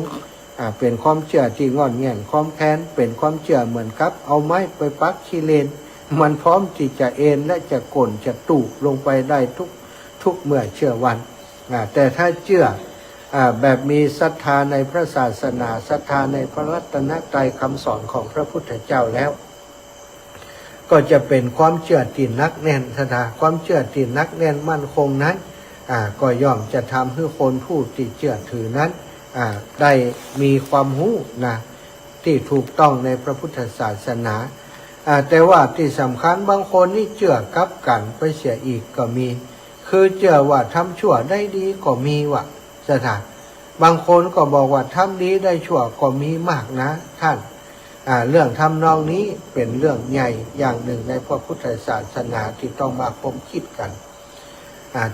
เป็นความเชื่อที่งอนแง่งความแค้นเป็นความเชื่อเหมือนกับเอาไม้ไปปักขี้เลนมันพร้อมที่จะเอ็นและจะก่นจะตุลงไปได้ทุกเมื่อเชื่อวันแต่ถ้าเชื่อแบบมีศรัทธาในพระศาสนาศรัทธาในพระรัตนตรัยคำสอนของพระพุทธเจ้าแล้วก็จะเป็นความเชื่อที่นักแน่นศรัทธาความเชื่อที่นักแน่นมั่นคงนั้นก็ย่อมจะทำให้คนผู้ที่เชื่อถือนั้นได้มีความรู้นะที่ถูกต้องในพระพุทธศาสนาแต่ว่าที่สำคัญบางคนนี่เชื่อกับกันไปเสียอีกก็มีคือเชื่อว่าทำชั่วได้ดีก็มีว่ะศรัทธาบางคนก็บอกว่าทำดีได้ชั่วก็มีมากนะท่านเรื่องทำนองนี้เป็นเรื่องใหญ่อย่างหนึ่งในพระพุทธศาสนาที่ต้องมาคบคิดกัน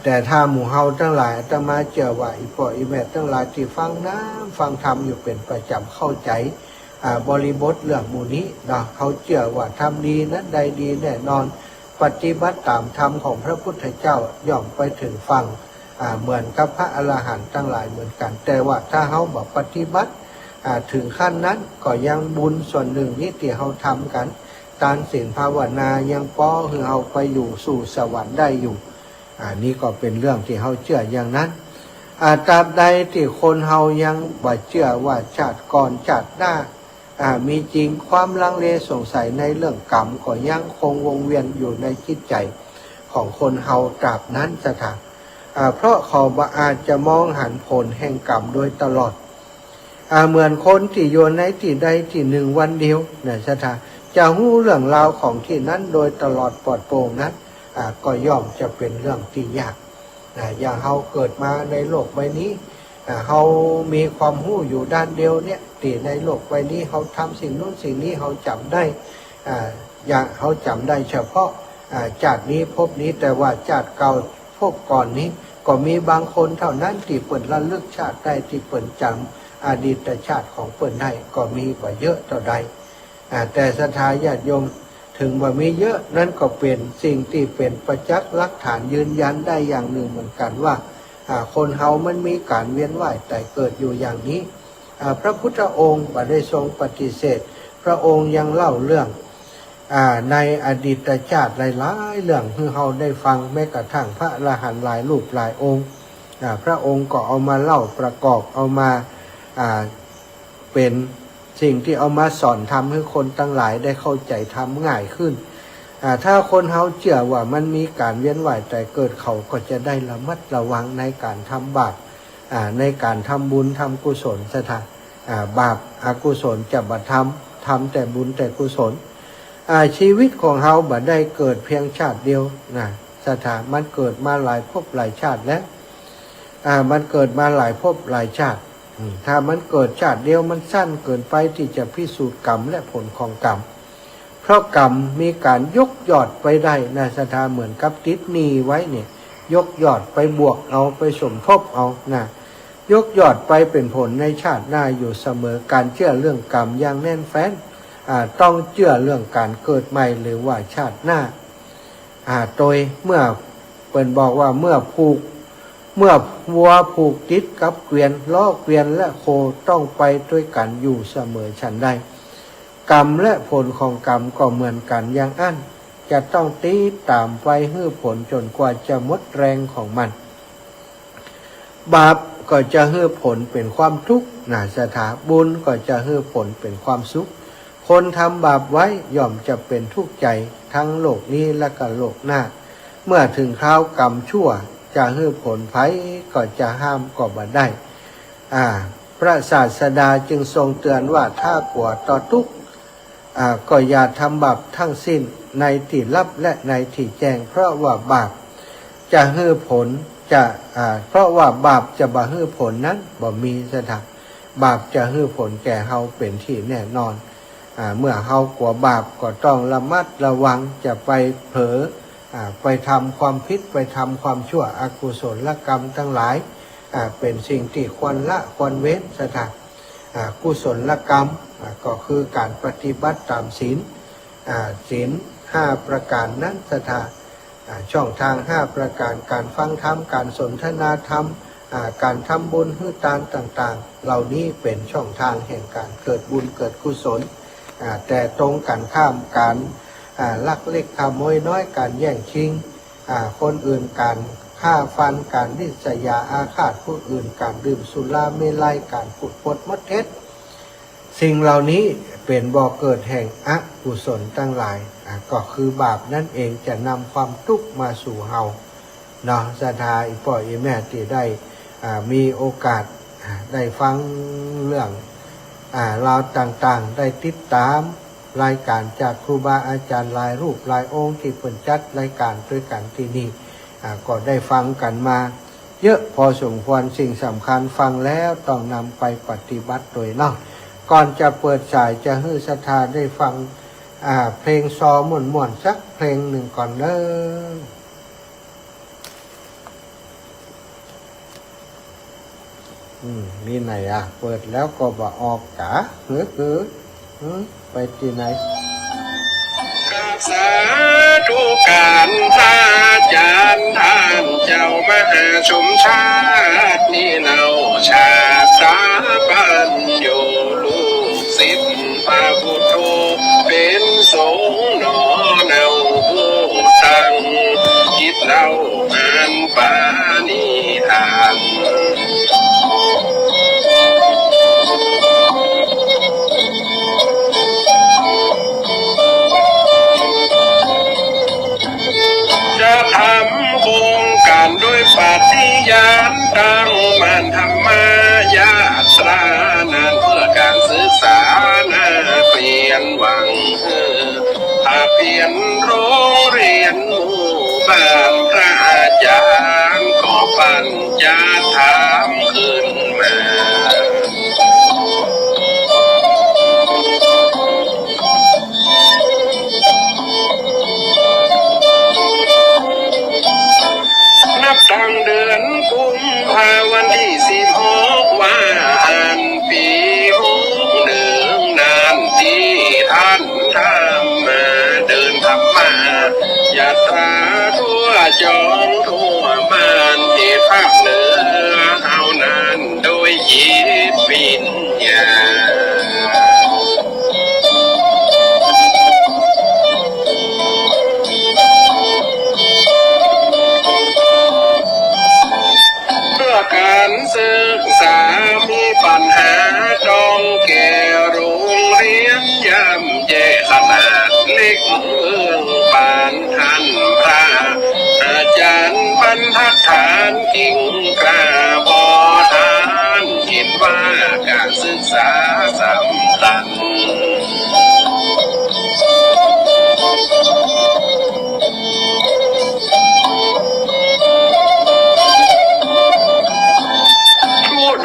แต่ถ้าหมู่เฮาทั้งหลายอาตมาเชื่อว่าอีพ่ออีแม่ทั้งหลายที่ฟังธรรมอยู่เป็นประจำเข้าใจบริบทเรื่องหมู่นี้เนาะเขาเชื่อว่าทำดีนั้นได้ดีแน่นอนปฏิบัติตามธรรมของพระพุทธเจ้าย่อมไปถึงฟังเหมือนกับพระอรหันต์ทั้งหลายเหมือนกันแต่ว่าถ้าเฮาบอกปฏิบัติถึงขั้นนั้นก็ยังบุญส่วนหนึ่งนี้ที่เฮาทำกันทานศีลภาวนายังป้อคือเฮาไปอยู่สู่สวรรค์ได้อยู่นี่ก็เป็นเรื่องที่เฮาเชื่ออย่างนั้นตราบใดที่คนเฮายังบ่เชื่อว่าชาติก่อนชาติหน้ามีจริงความลังเลสงสัยในเรื่องกรรมก็ยังคงวงเวียนอยู่ในจิตใจของคนเฮาตราบนั้นสถานเพราะเขาบ่อาจจะมองหันผลแห่งกรรมโดยตลอดเหมือนคนที่อยู่ในที่ใดที่หนึ่งวันเดียวนะสถานจะรู้เรื่องราวของที่นั้นโดยตลอดปลอดโปร่งนั้นก็ย่อมจะเป็นเรื่องที่ยากอย่างเฮาเกิดมาในโลกใบนี้เฮามีความรู้อยู่ด้านเดียวเนี่ยที่ในโลกใบนี้เฮาทำสิ่งนู้นสิ่งนี้เฮาจำได้อย่างเฮาจำได้เฉพาะชาตินี้ภพนี้แต่ว่าชาติเก่าภพก่อนนี้ก็มีบางคนเท่านั้นที่เปิดระลึกชาติได้ที่เปิดจำอดีตชาติของเปิดได้ก็มีกว่าเยอะเท่าใดแต่ศรัทธาญาติโยมถึงว่ามีเยอะนั่นก็เป็นสิ่งที่เป็นประจักษ์หลักฐานยืนยันได้อย่างหนึ่งเหมือนกันว่าคนเฮามันมีการเวียนว่ายแต่เกิดอยู่อย่างนี้พระพุทธองค์บ่ได้ทรงปฏิเสธพระองค์ยังเล่าเรื่องในอดีตชาติหลายๆเรื่องที่เฮาได้ฟังแม้กระทั่งพระอรหันต์หลายรูปหลายองค์พระองค์ก็เอามาเล่าประกอบเอามาเป็นสิ่งที่เอามาสอนทำให้คนทั้งหลายได้เข้าใจทำง่ายขึ้นถ้าคนเฮาเชื่อว่ามันมีการเวียนว่ายแต่เกิดเขาก็จะได้ระมัดระวังในการทำบาปในการทำบุญทำกุศลสถานบาปอกุศลจะบ่ทำแต่บุญแต่กุศลชีวิตของเฮาบ่ได้เกิดเพียงชาติเดียวนะสถานมันเกิดมาหลายภพหลายชาติแล้วมันเกิดมาหลายภพหลายชาติถ้ามันเกิดชาติเดียวมันสั้นเกินไปที่จะพิสูจน์กรรมและผลของกรรมเพราะกรรมมีการยกยอดไปได้นะสถานเหมือนกับติดหนี้ไว้เนี่ยยกยอดไปบวกเอาไปสมทบเอานะยกยอดไปเป็นผลในชาติหน้าอยู่เสมอการเชื่อเรื่องกรรมอย่างแน่นแฟ้นต้องเชื่อเรื่องการเกิดใหม่หรือว่าชาติหน้าโดยเมื่อเปิ่นบอกว่าเมื่อวัวผูกติดกับเกวียนล้อเกวียนและโคต้องไปด้วยกันอยู่เสมอฉันใดกรรมและผลของกรรมก็เหมือนกันอย่างอันจะต้องตีตามไปให้ผลจนกว่าจะหมดแรงของมันบาปก็จะให้ผลเป็นความทุกข์สถาบุญก็จะให้ผลเป็นความสุขคนทำบาปไว้ย่อมจะเป็นทุกข์ใจทั้งโลกนี้และก็โลกหน้าเมื่อถึงคราวกรรมชั่วจะให้ผลภัยก็จะห้ามก็บ่ได้พระศาสดาจึงทรงเตือนว่าถ้ากลัวต่อทุกข์ก็อย่าทำบาปทั้งสิ้นในที่ลับและในที่แจ้งเพราะว่าบาปจะให้ผลเพราะว่าบาปจะบ่ให้ผลนั้นบ่มีสถานบาปจะให้ผลแก่เฮาเป็นที่แน่นอน เมื่อเฮากลัวบาปก็ต้องระมัดระวังจะไปเผลอไปทำความผิดไปทำความชั่วอกุศลกรรมทั้งหลายเป็นสิ่งที่ควรละควรเว้นสถานกุศลกรรมก็คือการปฏิบัติตามศีล5ประการนั้นสถานช่องทาง5ประการการฟังธรรมการสนทนาธรรมการทำบุญฮือทานต่างๆเหล่านี้เป็นช่องทางแห่งการเกิดบุญเกิดกุศลแต่ตรงกันข้ามการลักเล็กขโมยน้อยการแย่งชิงคนอื่นการฆ่าฟันการริษยาอาฆาตผู้อื่นการดื่มสุราเมลัยการพูดปดมดเท็จสิ่งเหล่านี้เป็นบ่อเกิดแห่งอกุศลทั้งหลายก็คือบาปนั่นเองจะนำความทุกข์มาสู่เฮาเนาะศรัทธาอีพ่ออีแม่ที่ได้มีโอกาสได้ฟังเรื่องราวต่างๆได้ติดตามรายการจากครูบาอาจารย์หลายรูปหลายองค์ที่เปิดจัดรายการด้วยกันที่นี่ก็ได้ฟังกันมาเยอะพอสมควรสิ่งสำคัญฟังแล้วต้องนำไปปฏิบัติโดยเนาะก่อนจะเปิดสายจะให้ศรัทธาได้ฟังเพลงซอม่วนๆสักเพลงหนึ่งก่อนเด้อมีไหนเปิดแล้วก็บ่ออกกะไปที่ไหนสาธุการพระอาจารย์ท่านเจ้ามหาชมชาตินี้เราชาติสาบันอยู่ลูกศิษย์พระพุทโธเป็นสงฆ์นอเนาผู้ตั้งคิดเราอ่านปานิทานจะทำโครงการด้วยปฏิญาณตั้งมั่นธรรมญาตรานั้นเพื่อการศึกษาเปลี่ยนหวังพาเปลี่ยนโรงเรียนหมู่บ้านพระอาจารย์ก็ปัญญาธรรมขึ้นมานับตั้งเดือนกุมภาวันที่16ว่าอันปี61นานที่ท่านทำมาเดินธรรมายาตราทั่วจอมทั่วบ้านที่ภาคเหนือเฮานั้นโดยจิตวิญญาณการศึกษามีปัญหาต้องแก่โรงเรียนย่ำแย่ขนาดเล็กเมืองปานท่านพระอาจารย์บรรทัดฐานกิ่งกล้าบอทานเห็นว่าการศึกษาสำคัญ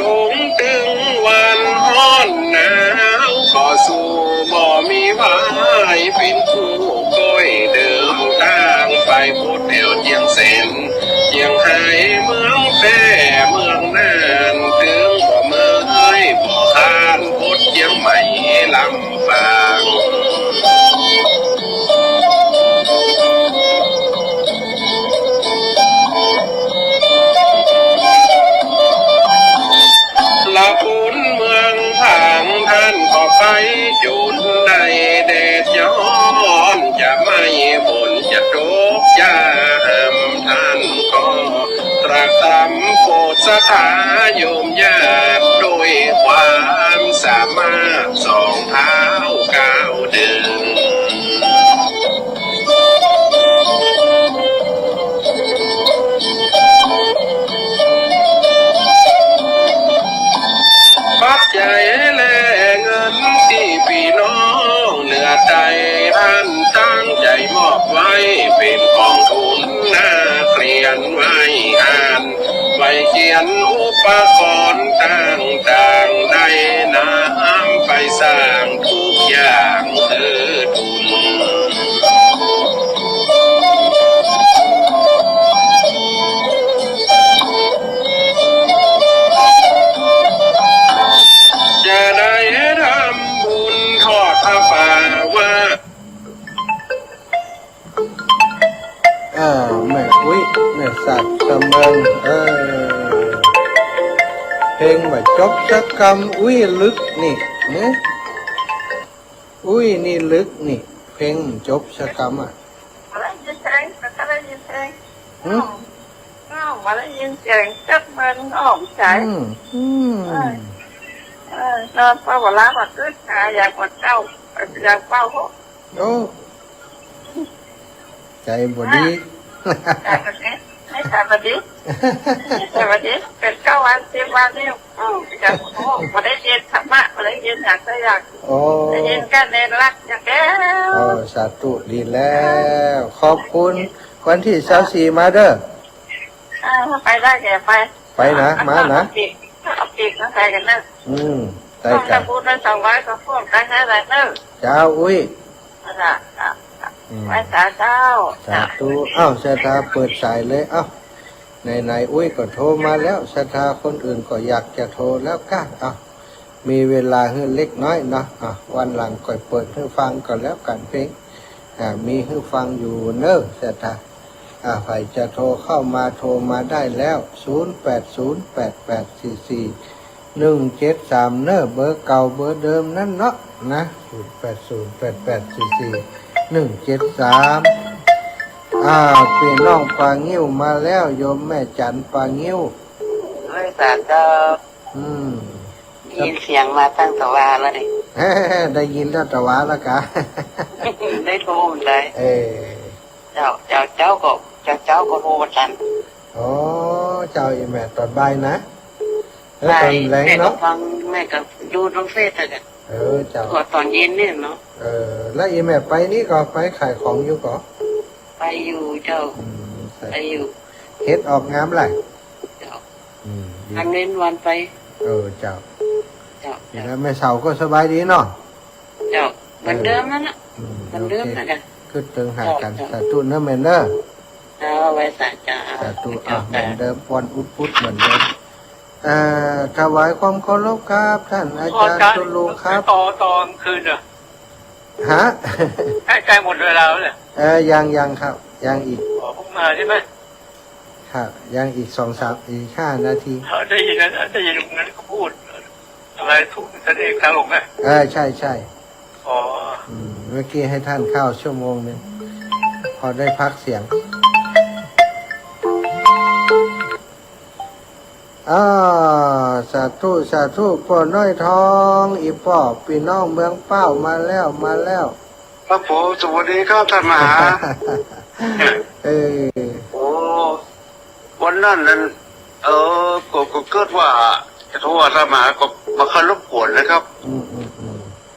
ดงตึงวันฮ้อนหนาวก็สู้บ่มีวายเป็นคู่ก้อยเดิมทางไปพูดเดียวเจียงเสนเจียงไห้เมืองแพร่เมืองน่านถึงบ่เมื่อยบ่คานพูดเจียงใหม่ลำปางละคุณเมืองทางท่านก็ไปจุดใดแดดย้อนจะไม่ฝนจะตกยามท่านก็ตรัสตำโปรดสถาโยมญาติโดยความสามารถสองเท้าก้าวเดินปัจจัยและเงินที่พี่น้องเหนือใจท่านตั้งใจมอบไว้เป็นกองทุนนักเรียนไว้อ่านไว้เขียนอุปกรณ์ต่างๆได้นำไปสร้างทุกอย่าง ว่าจบสักคำอุ้ยลึกนี่เนี่ยอุ้ยนี่ลึกนี่เพลงจบสักคำอ่ะ มาได้ยินเสียงมาได้ยินเสียง อืม มาได้ยินเสียงจักมันออกใจ อืม นอนเฝ้าเวลาบัดขึ้นอยากบัดเจ้าอยากเฝ้าเขา โอ้ใจบ่ดี แต่แบบนี้ไม่แต่แบบนี้แต่แบบนี้เป็น9 วัน10 วันนี่อยากโอ้มาได้ยินธรรมะมาได้ยินอยากได้อยาก โอ้ ได้ยินกันในรักอย่างแก้ว โอ้สาธุดีแล้ว ขอบคุณวันที่24มาเด้อ ไปได้แกไป ไปนะมานะ เอาปีกมาใส่กันนะ ได้ ต้อง กั จะ น พูดได้200ก็พวกกันให้ได้เนอะ เจ้าอุ้ย ไปสาเจ้า สาธุอ้าวสาธาเปิดสายเลยอ้าวไหนอุ้ยก็โทรมาแล้วสาธาคนอื่นก็อยากจะโทรแล้วกันอ้าวมีเวลาให้เล็กน้อยนะวันหลังก็เปิดให้ฟังก่อนแล้วกันเพลงมีให้ฟังอยู่เนอะสาธาใครจะโทรเข้ามาโทรมาได้แล้ว0808844173เนอะเบอร์เก่าเบอร์เดิมนั่นเนาะนะ0808844173พี่น้องปางิ้วมาแล้วโยมแม่จันปางิ้ว เลยสาเจ้ายินเสียงมาตั้งแต่ว่าแล้วดิ ได้ยินแล้วตะวาแล้วกะ ได้โทรเลย เจ้าก็โทรมาทัน อ๋อเจ้าอีแม่ตอนบ่ายนะตอนแรงเนาะ ฟังแม่ก็ดูตรงเฟซเลย เจ้า ตอนเย็นเนี่ยเนาะ แล้วอีแม่ไปนี่ก็ไปขายของอยู่ก่อ ไปอยู่เจ้าไปอยู่ เฮ็ดออกงามไร เจ้าทำเน้นวันไป เจ้าแล้วแม่เสาก็สบายดีเนาะ เจ้าเหมือนเดิมนั่นน่ะเหมือนเดิมนะกัน คือตึงหากันสาธุเนอะแม่เนอะ เอาไว้สาเจ้า สาธุเหมือนเดิมปอนอุดเหมือนเดิมถวายความเคารพครับท่านอาจารย์ตุลูครับ ตอนคืนเหรอ ฮะ ใกล้หมดเวลาแล้วเนี่ย ยังครับยังอีก เพิ่งมาใช่ไหม ครับยังอีก5 นาที ได้ยินลุงนั้นเขาพูดอะไรถูกแสดงทางหลงนะ ใช่ อ๋อ เมื่อกี้ให้ท่านเข้าชั่วโมงนึงพอได้พักเสียงสาธุพ่อน้อยทองอีป่อพี่น้องเมืองเป้ามาแล้ว ครับผมสวัสดีครับท่านมหา โอ้วันนั้นก็เกิดว่าจะโทรว่าท่านมหาก็มาเข้ารบกวนนะครับ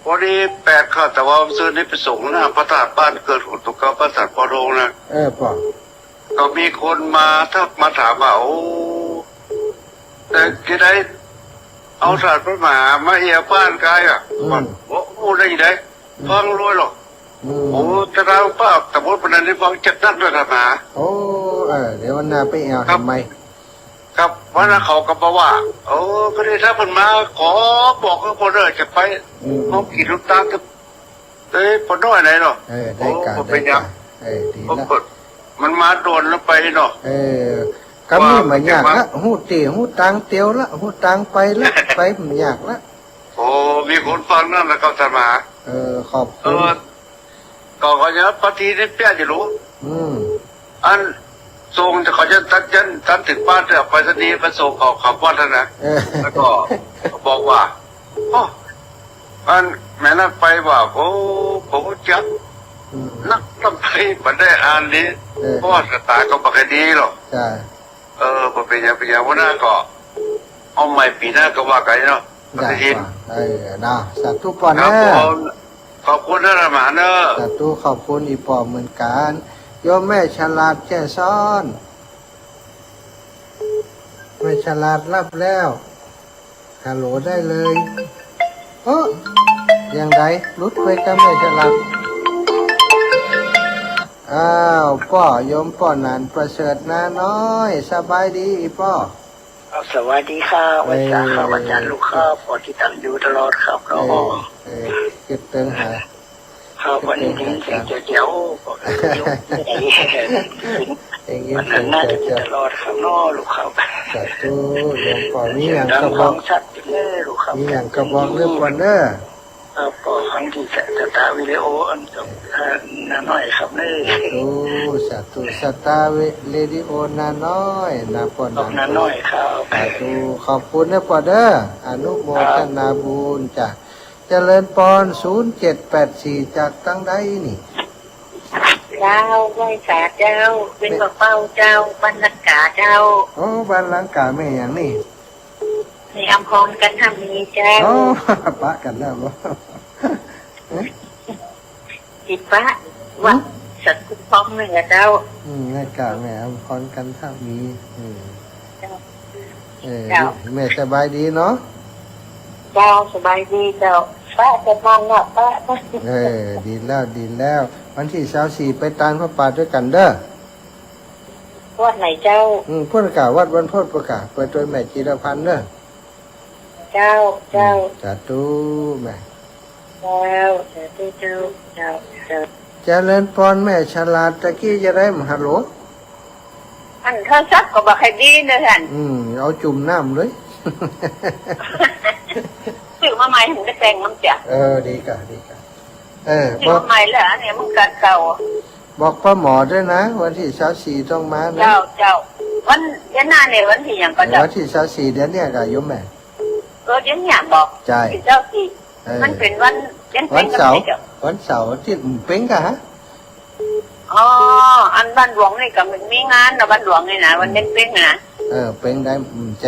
พอดี8 ข้าแต่ว่าซื้อนี่ไปส่งนะพระธาตุบ้านเกิดของตุกพระสัตว์พอโรงนะ ป่อ ก็มีคนมามาถามว่าโอ้แต่กี่ได้เอาศาสตร์พระมหามาเอียบ้านกายโอ้ได้ยังไงฟังรวยหรอกโอ้จะเราป้าแต่ว่าประเด็นนี้ฟังจัดนักด้วยท่านมหา เดี๋ยววันหน้าไปเอาทำไม ครับวันนั้นเขาก็บอกว่าก็ได้ถ้ามันมาขอบอกกับคนจะไปห้องกินลูกตาลกับพอน้อยไหนเนาะ ได้การดีละ มันมาโดนแล้วไปเนาะ ก็มีเหมือนอยากละหูตังเตียวละหูตังไปละไปมันอยากละ โอ้มีคนฟังนั่นนะครับท่านมหา ขอบคุณ ก็ขอจะปฏิทินเปี้ยจะรู้ อันส่งจะขอจะตันถึงบ้านเนี่ยไปสนีไปส่งเขาขับวัดนะแล้วก็บอกว่าอันแม่นักไปว่าผมจับนักต้องไปมาได้อ่านนี้เพราะว่าสตาก็ปกติหรอกพอเป็นอย่างวันหน้าก็เอาใหม่ปีหน้าก็ว่ากันเนาะปฏิทินนะสาธุปอนเนอขอบคุณท่านมหาเนอสาธุขอบคุณอีปอเหมือนกันโยมแม่ฉลาดแก่ซ้อนแม่ฉลาดรับแล้วฮัลโหลได้เลยอย่างไรรุดไปกับแม่ฉลาดป้อโยมป้อนานประเสริฐนาน้อยสบายดีป้อสวัสดีครับวันจันทร์ครับวันจันทร์ลูกครับพอที่ตั้งอยู่ตลอดครับเราคิดตึงหา ครับวันนี้เป็นเสียงเจียวๆอย่างนี้ มัน เป็น น่า เจ้า จะ เจ้า ตลอดครับน้อลูกเขา สาธุหลวงพ่อมีอย่าง ดั กระ ง บ ข อ อก งชัดเลยลูกเขา มีอย่างกระบอกเรื่องก่อนเด้อ ครับก็ฟังที่จะตาวิดีโออันกับน้าน้อยครับนี่ สาธุสตาร์เรดิโอนาน้อยนาปอน กับน้าน้อยครับ สาธุขอบคุณนะปอเด้ออนุโมทนาบุญจ้ะเจริญปอน0784จากตั้งใดนี่ เจ้าไหว้สาเจ้าเป็นกระเป๋าเจ้าบรรณากาเจ้า โอ้บ้านหลังกาแม่อย่างนี่ ในอำพรกันทำนี้เจ้า โอ้ปะกันแล้วบ่ จิปะวัดสัตว์คุ้มครองหนึ่งอะเจ้า แม่กาแม่อำพรกันถ้ามีแม่สบายดีเนาะ เจ้าสบายดีเจ้าป้าจะนอนหลับป้า ดีแล้วดีแล้ว วันที่24ไปตานพระป่าด้วยกันเด้อ วัดไหนเจ้า พุทธกาวัดวันพุธประกาศเปิดโดยแม่จิรพันธ์เด้อ เจ้าสาธุแม่ เจ้าเจ้า เจริญพรแม่ฉลาดตะกี้จะได้มาฮัลโหล อันข้าซักก็บอกให้ดีนะท่าน เอาจุ่มน้ำเลย ซื้อมาใหม่ถึงได้แต่งน้ำจ้ะ ดีกะซื้อมาใหม่แล้วเนี่ยมันกัดเก่า บอกป้าหมอด้วยนะวันที่24ต้องมานะ เจ้าวันเดือนหน้าเนี่ยวันที่ยังก็จะ วันที่24เดือนเนี้ยกะโยมแม่ เดือนอย่างบอก ใช่ เจ้าสิมันเป็นวันเดือน วันเสาร์ที่เป็งกะฮะ อ๋ออันบ้านหลวงนี่ก็มันมีงานนะบ้านหลวงนี่นะวันเดือนเป็นนะ เป็งได้ใจ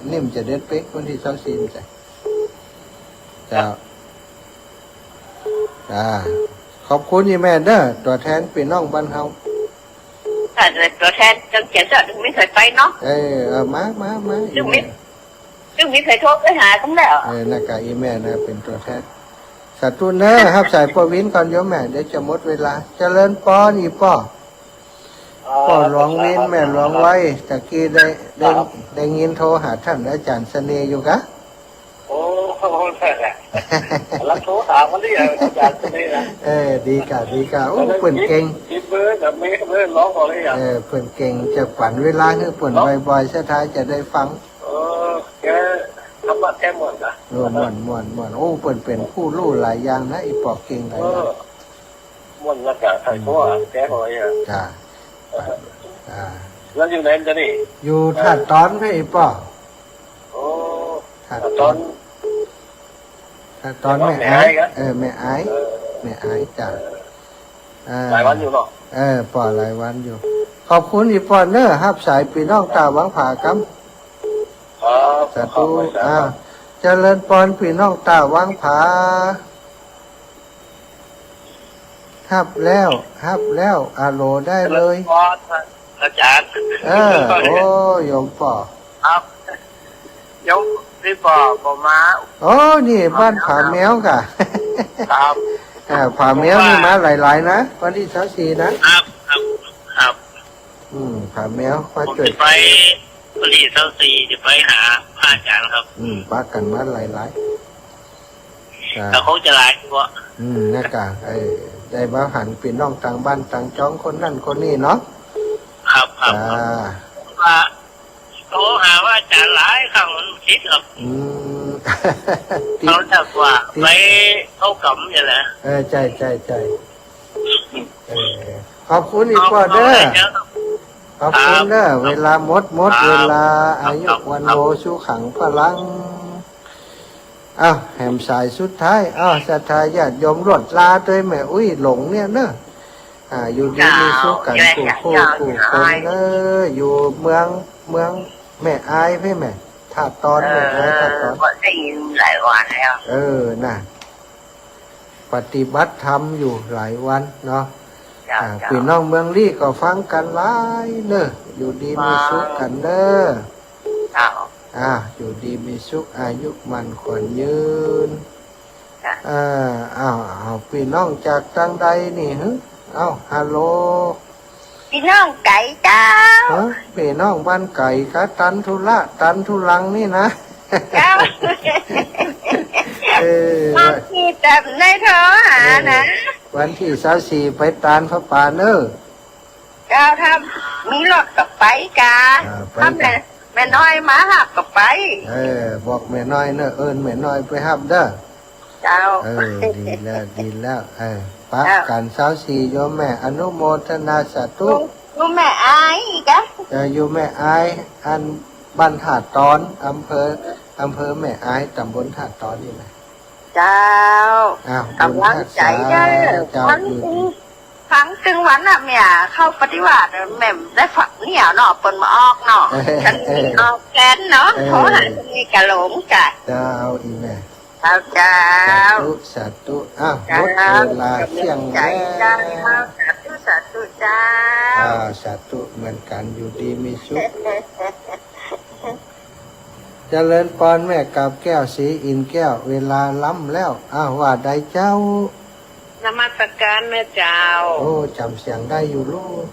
นี่มันจะเดือนเป็งวันที่24มันใจเจ้าขอบคุณยี่แม่เด้อตัวแทนพี่น้องบ้านเฮา แต่ตัวแทนจังเขียนเจ้าถึงไม่เคยไปเนาะ มาซึ่งไม่เคยโทรไปหาเขาแล้ว นักกาอีแม่นะเป็นตัวแทนสัตว์ตุนเนอครับสายปวินก่อนโยมแม่เดี๋ยวจะหมดเวลาเจริญปอนี่ป่อหลวงวินแม่หลวงไว้ตะกี้ได้ยินโทรหาท่านอาจารย์เสน่ห์อยู่กะ โอ้ใช่แหละแล้วโทรถามมันได้ยังอาจารย์คนนี้นะ ดีกะโอ้เปิ่นเก่ง คิดเบอร์แบบไม่เบอร์ร้องบอกเลยอย่าง เปิ่นเก่งจะฝันเวลาคือเปิ่นบ่อยๆสุดท้ายจะได้ฟัง แกทำบัตรแกหมดอ่ะ ม่วนโอ้เปิ่นเป็นผู้รู้หลายอย่างนะอีปอกเก่งหลายอย่าง หมดแล้วก็ใส่ตัวแกหอยอ่ะ จ้า แล้วอยู่ไหนจะนี่ อยู่ท่าตอนให้อีปอ โอ้ ท่า ตอน แม่ไอ้แม่ไอ้จ้า หลายวันอยู่เนาะ ปอหลายวันอยู่ ขอบคุณอีปอเนอร์ฮับสายปีน้องตาวังผากำสาธุเจริญปอนปีน้องตาวังผาฮับแล้วอาโลได้เลย อาจารย์ โอ้ยมปอ ครับยกพี่ปอผมมา โอ้นี่บ้านผาแมวกะ ครับ ผาแมวนี่มาหลายๆนะวันที่24นะครับ ผาแมวมา ผม ช่วย จะไปผลิต24จะไปหาพระอาจารย์ครับ ปักกันมาหลายๆ แต่เขาจะไลฟ์เพราะ นักกะได้มาหันปีน้องต่างบ้านต่างจ้องคนนั่นคนนี้เนาะ ครับว่าเขาหาว่าอาจารย์หลายครั้งมันคิดครับเขาจะว่าไปเข้ากำอย่างไร ใจขอบคุณอีกว่าเด้อขอบคุณเด้อเวลาหมดเวลาอายุวันโลชูขังพลังแหมสายสุดท้ายศรัทธาญาติโยมรวดลาด้วยแม่อุ้ยหลงเนี่ยเนอะอยู่ดีมีสุขกันคู่คนเนอะอยู่เมืองแม่อายพี่แม่ท่าตอนแม่อายท่าตอน ได้ยินหลายวันแล้ว น่ะปฏิบัติธรรมอยู่หลายวันเนาะพี่น้องเมืองลี่ก็ฟังกันหลายเนอะอยู่ดีมีสุขกันเนอะอยู่ดีมีสุขอายุมันขวัญยืนพี่น้องจากทางใดนี่ฮัลโหล พี่น้องไก่เจ้า พี่น้องบ้านไก่กะตันทุลังนี่นะ เจ้ามาขีดแต่ในโทรหานะ ว วันที่24ไปตานพระป่าเนอ เจ้าทำมีรถกับไปกา ไป ทำแม่น้อยมาหับกับไป บอกแม่น้อยเนอะแม่น้อยไปฮับเด้อ เจ้า ดีแล้วปะกัน24โยมแม่อนุโมทนาสาธุ ลูกแม่อายกะ อยู่แม่อายอันบ้านถาดตอนอำเภอแม่อายตำบลถาดตอนนี่แหละ เจ้า อ้าว กำลังใจเด้อ เจ้า วัน อยู่ ครั้งถึงวันน่ะแม่เข้าปฏิวัติแม่ได้ฝักเหนียวเนาะเปินมาออกเนาะฉันมีออกแกนเนาะเขาหาฉันมีกะหลงจ้ะ เจ้าอีแม่ เจ้าเจ้า สาธุอ้าวหมดเวลาเที่ยง ใจ แล้ว เจ้าสาธุเจ้า สาธุเหมือนกันอยู่ดีมีสุขเจริญพรแม่กับแก้วสีอินแก้วเวลาล้ำแล้วอ้าวว่าใดเจ้า นมัสการแม่เจ้า โอ้จำเสียงได้อยู่ลูก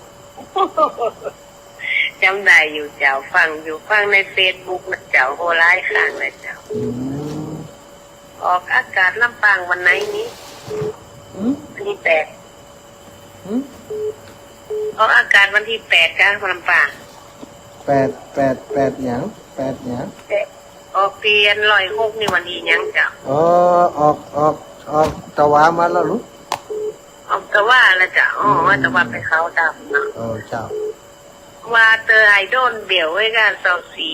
จำได้อยู่เจ้าฟังในเฟซบุ๊กนะเจ้าโหไลฟ์ข้างเลยเจ้า ม ออกอากาศลำปางวันไหนนี้ อืม วันที่8 อืม ออกอากาศวันที่8จ้าลำปาง แปดหยังออกเตียน106นี่วันที่หยังเจ้า อ๋อออกตะวามาแล้วลูก ออกแต่ว่าละเจ้าว่าแต่ว่าไปเขาดำเนาะ โอ้เจ้า ว่าเตอไอโดนเบี่ยวไว้กันเสาสี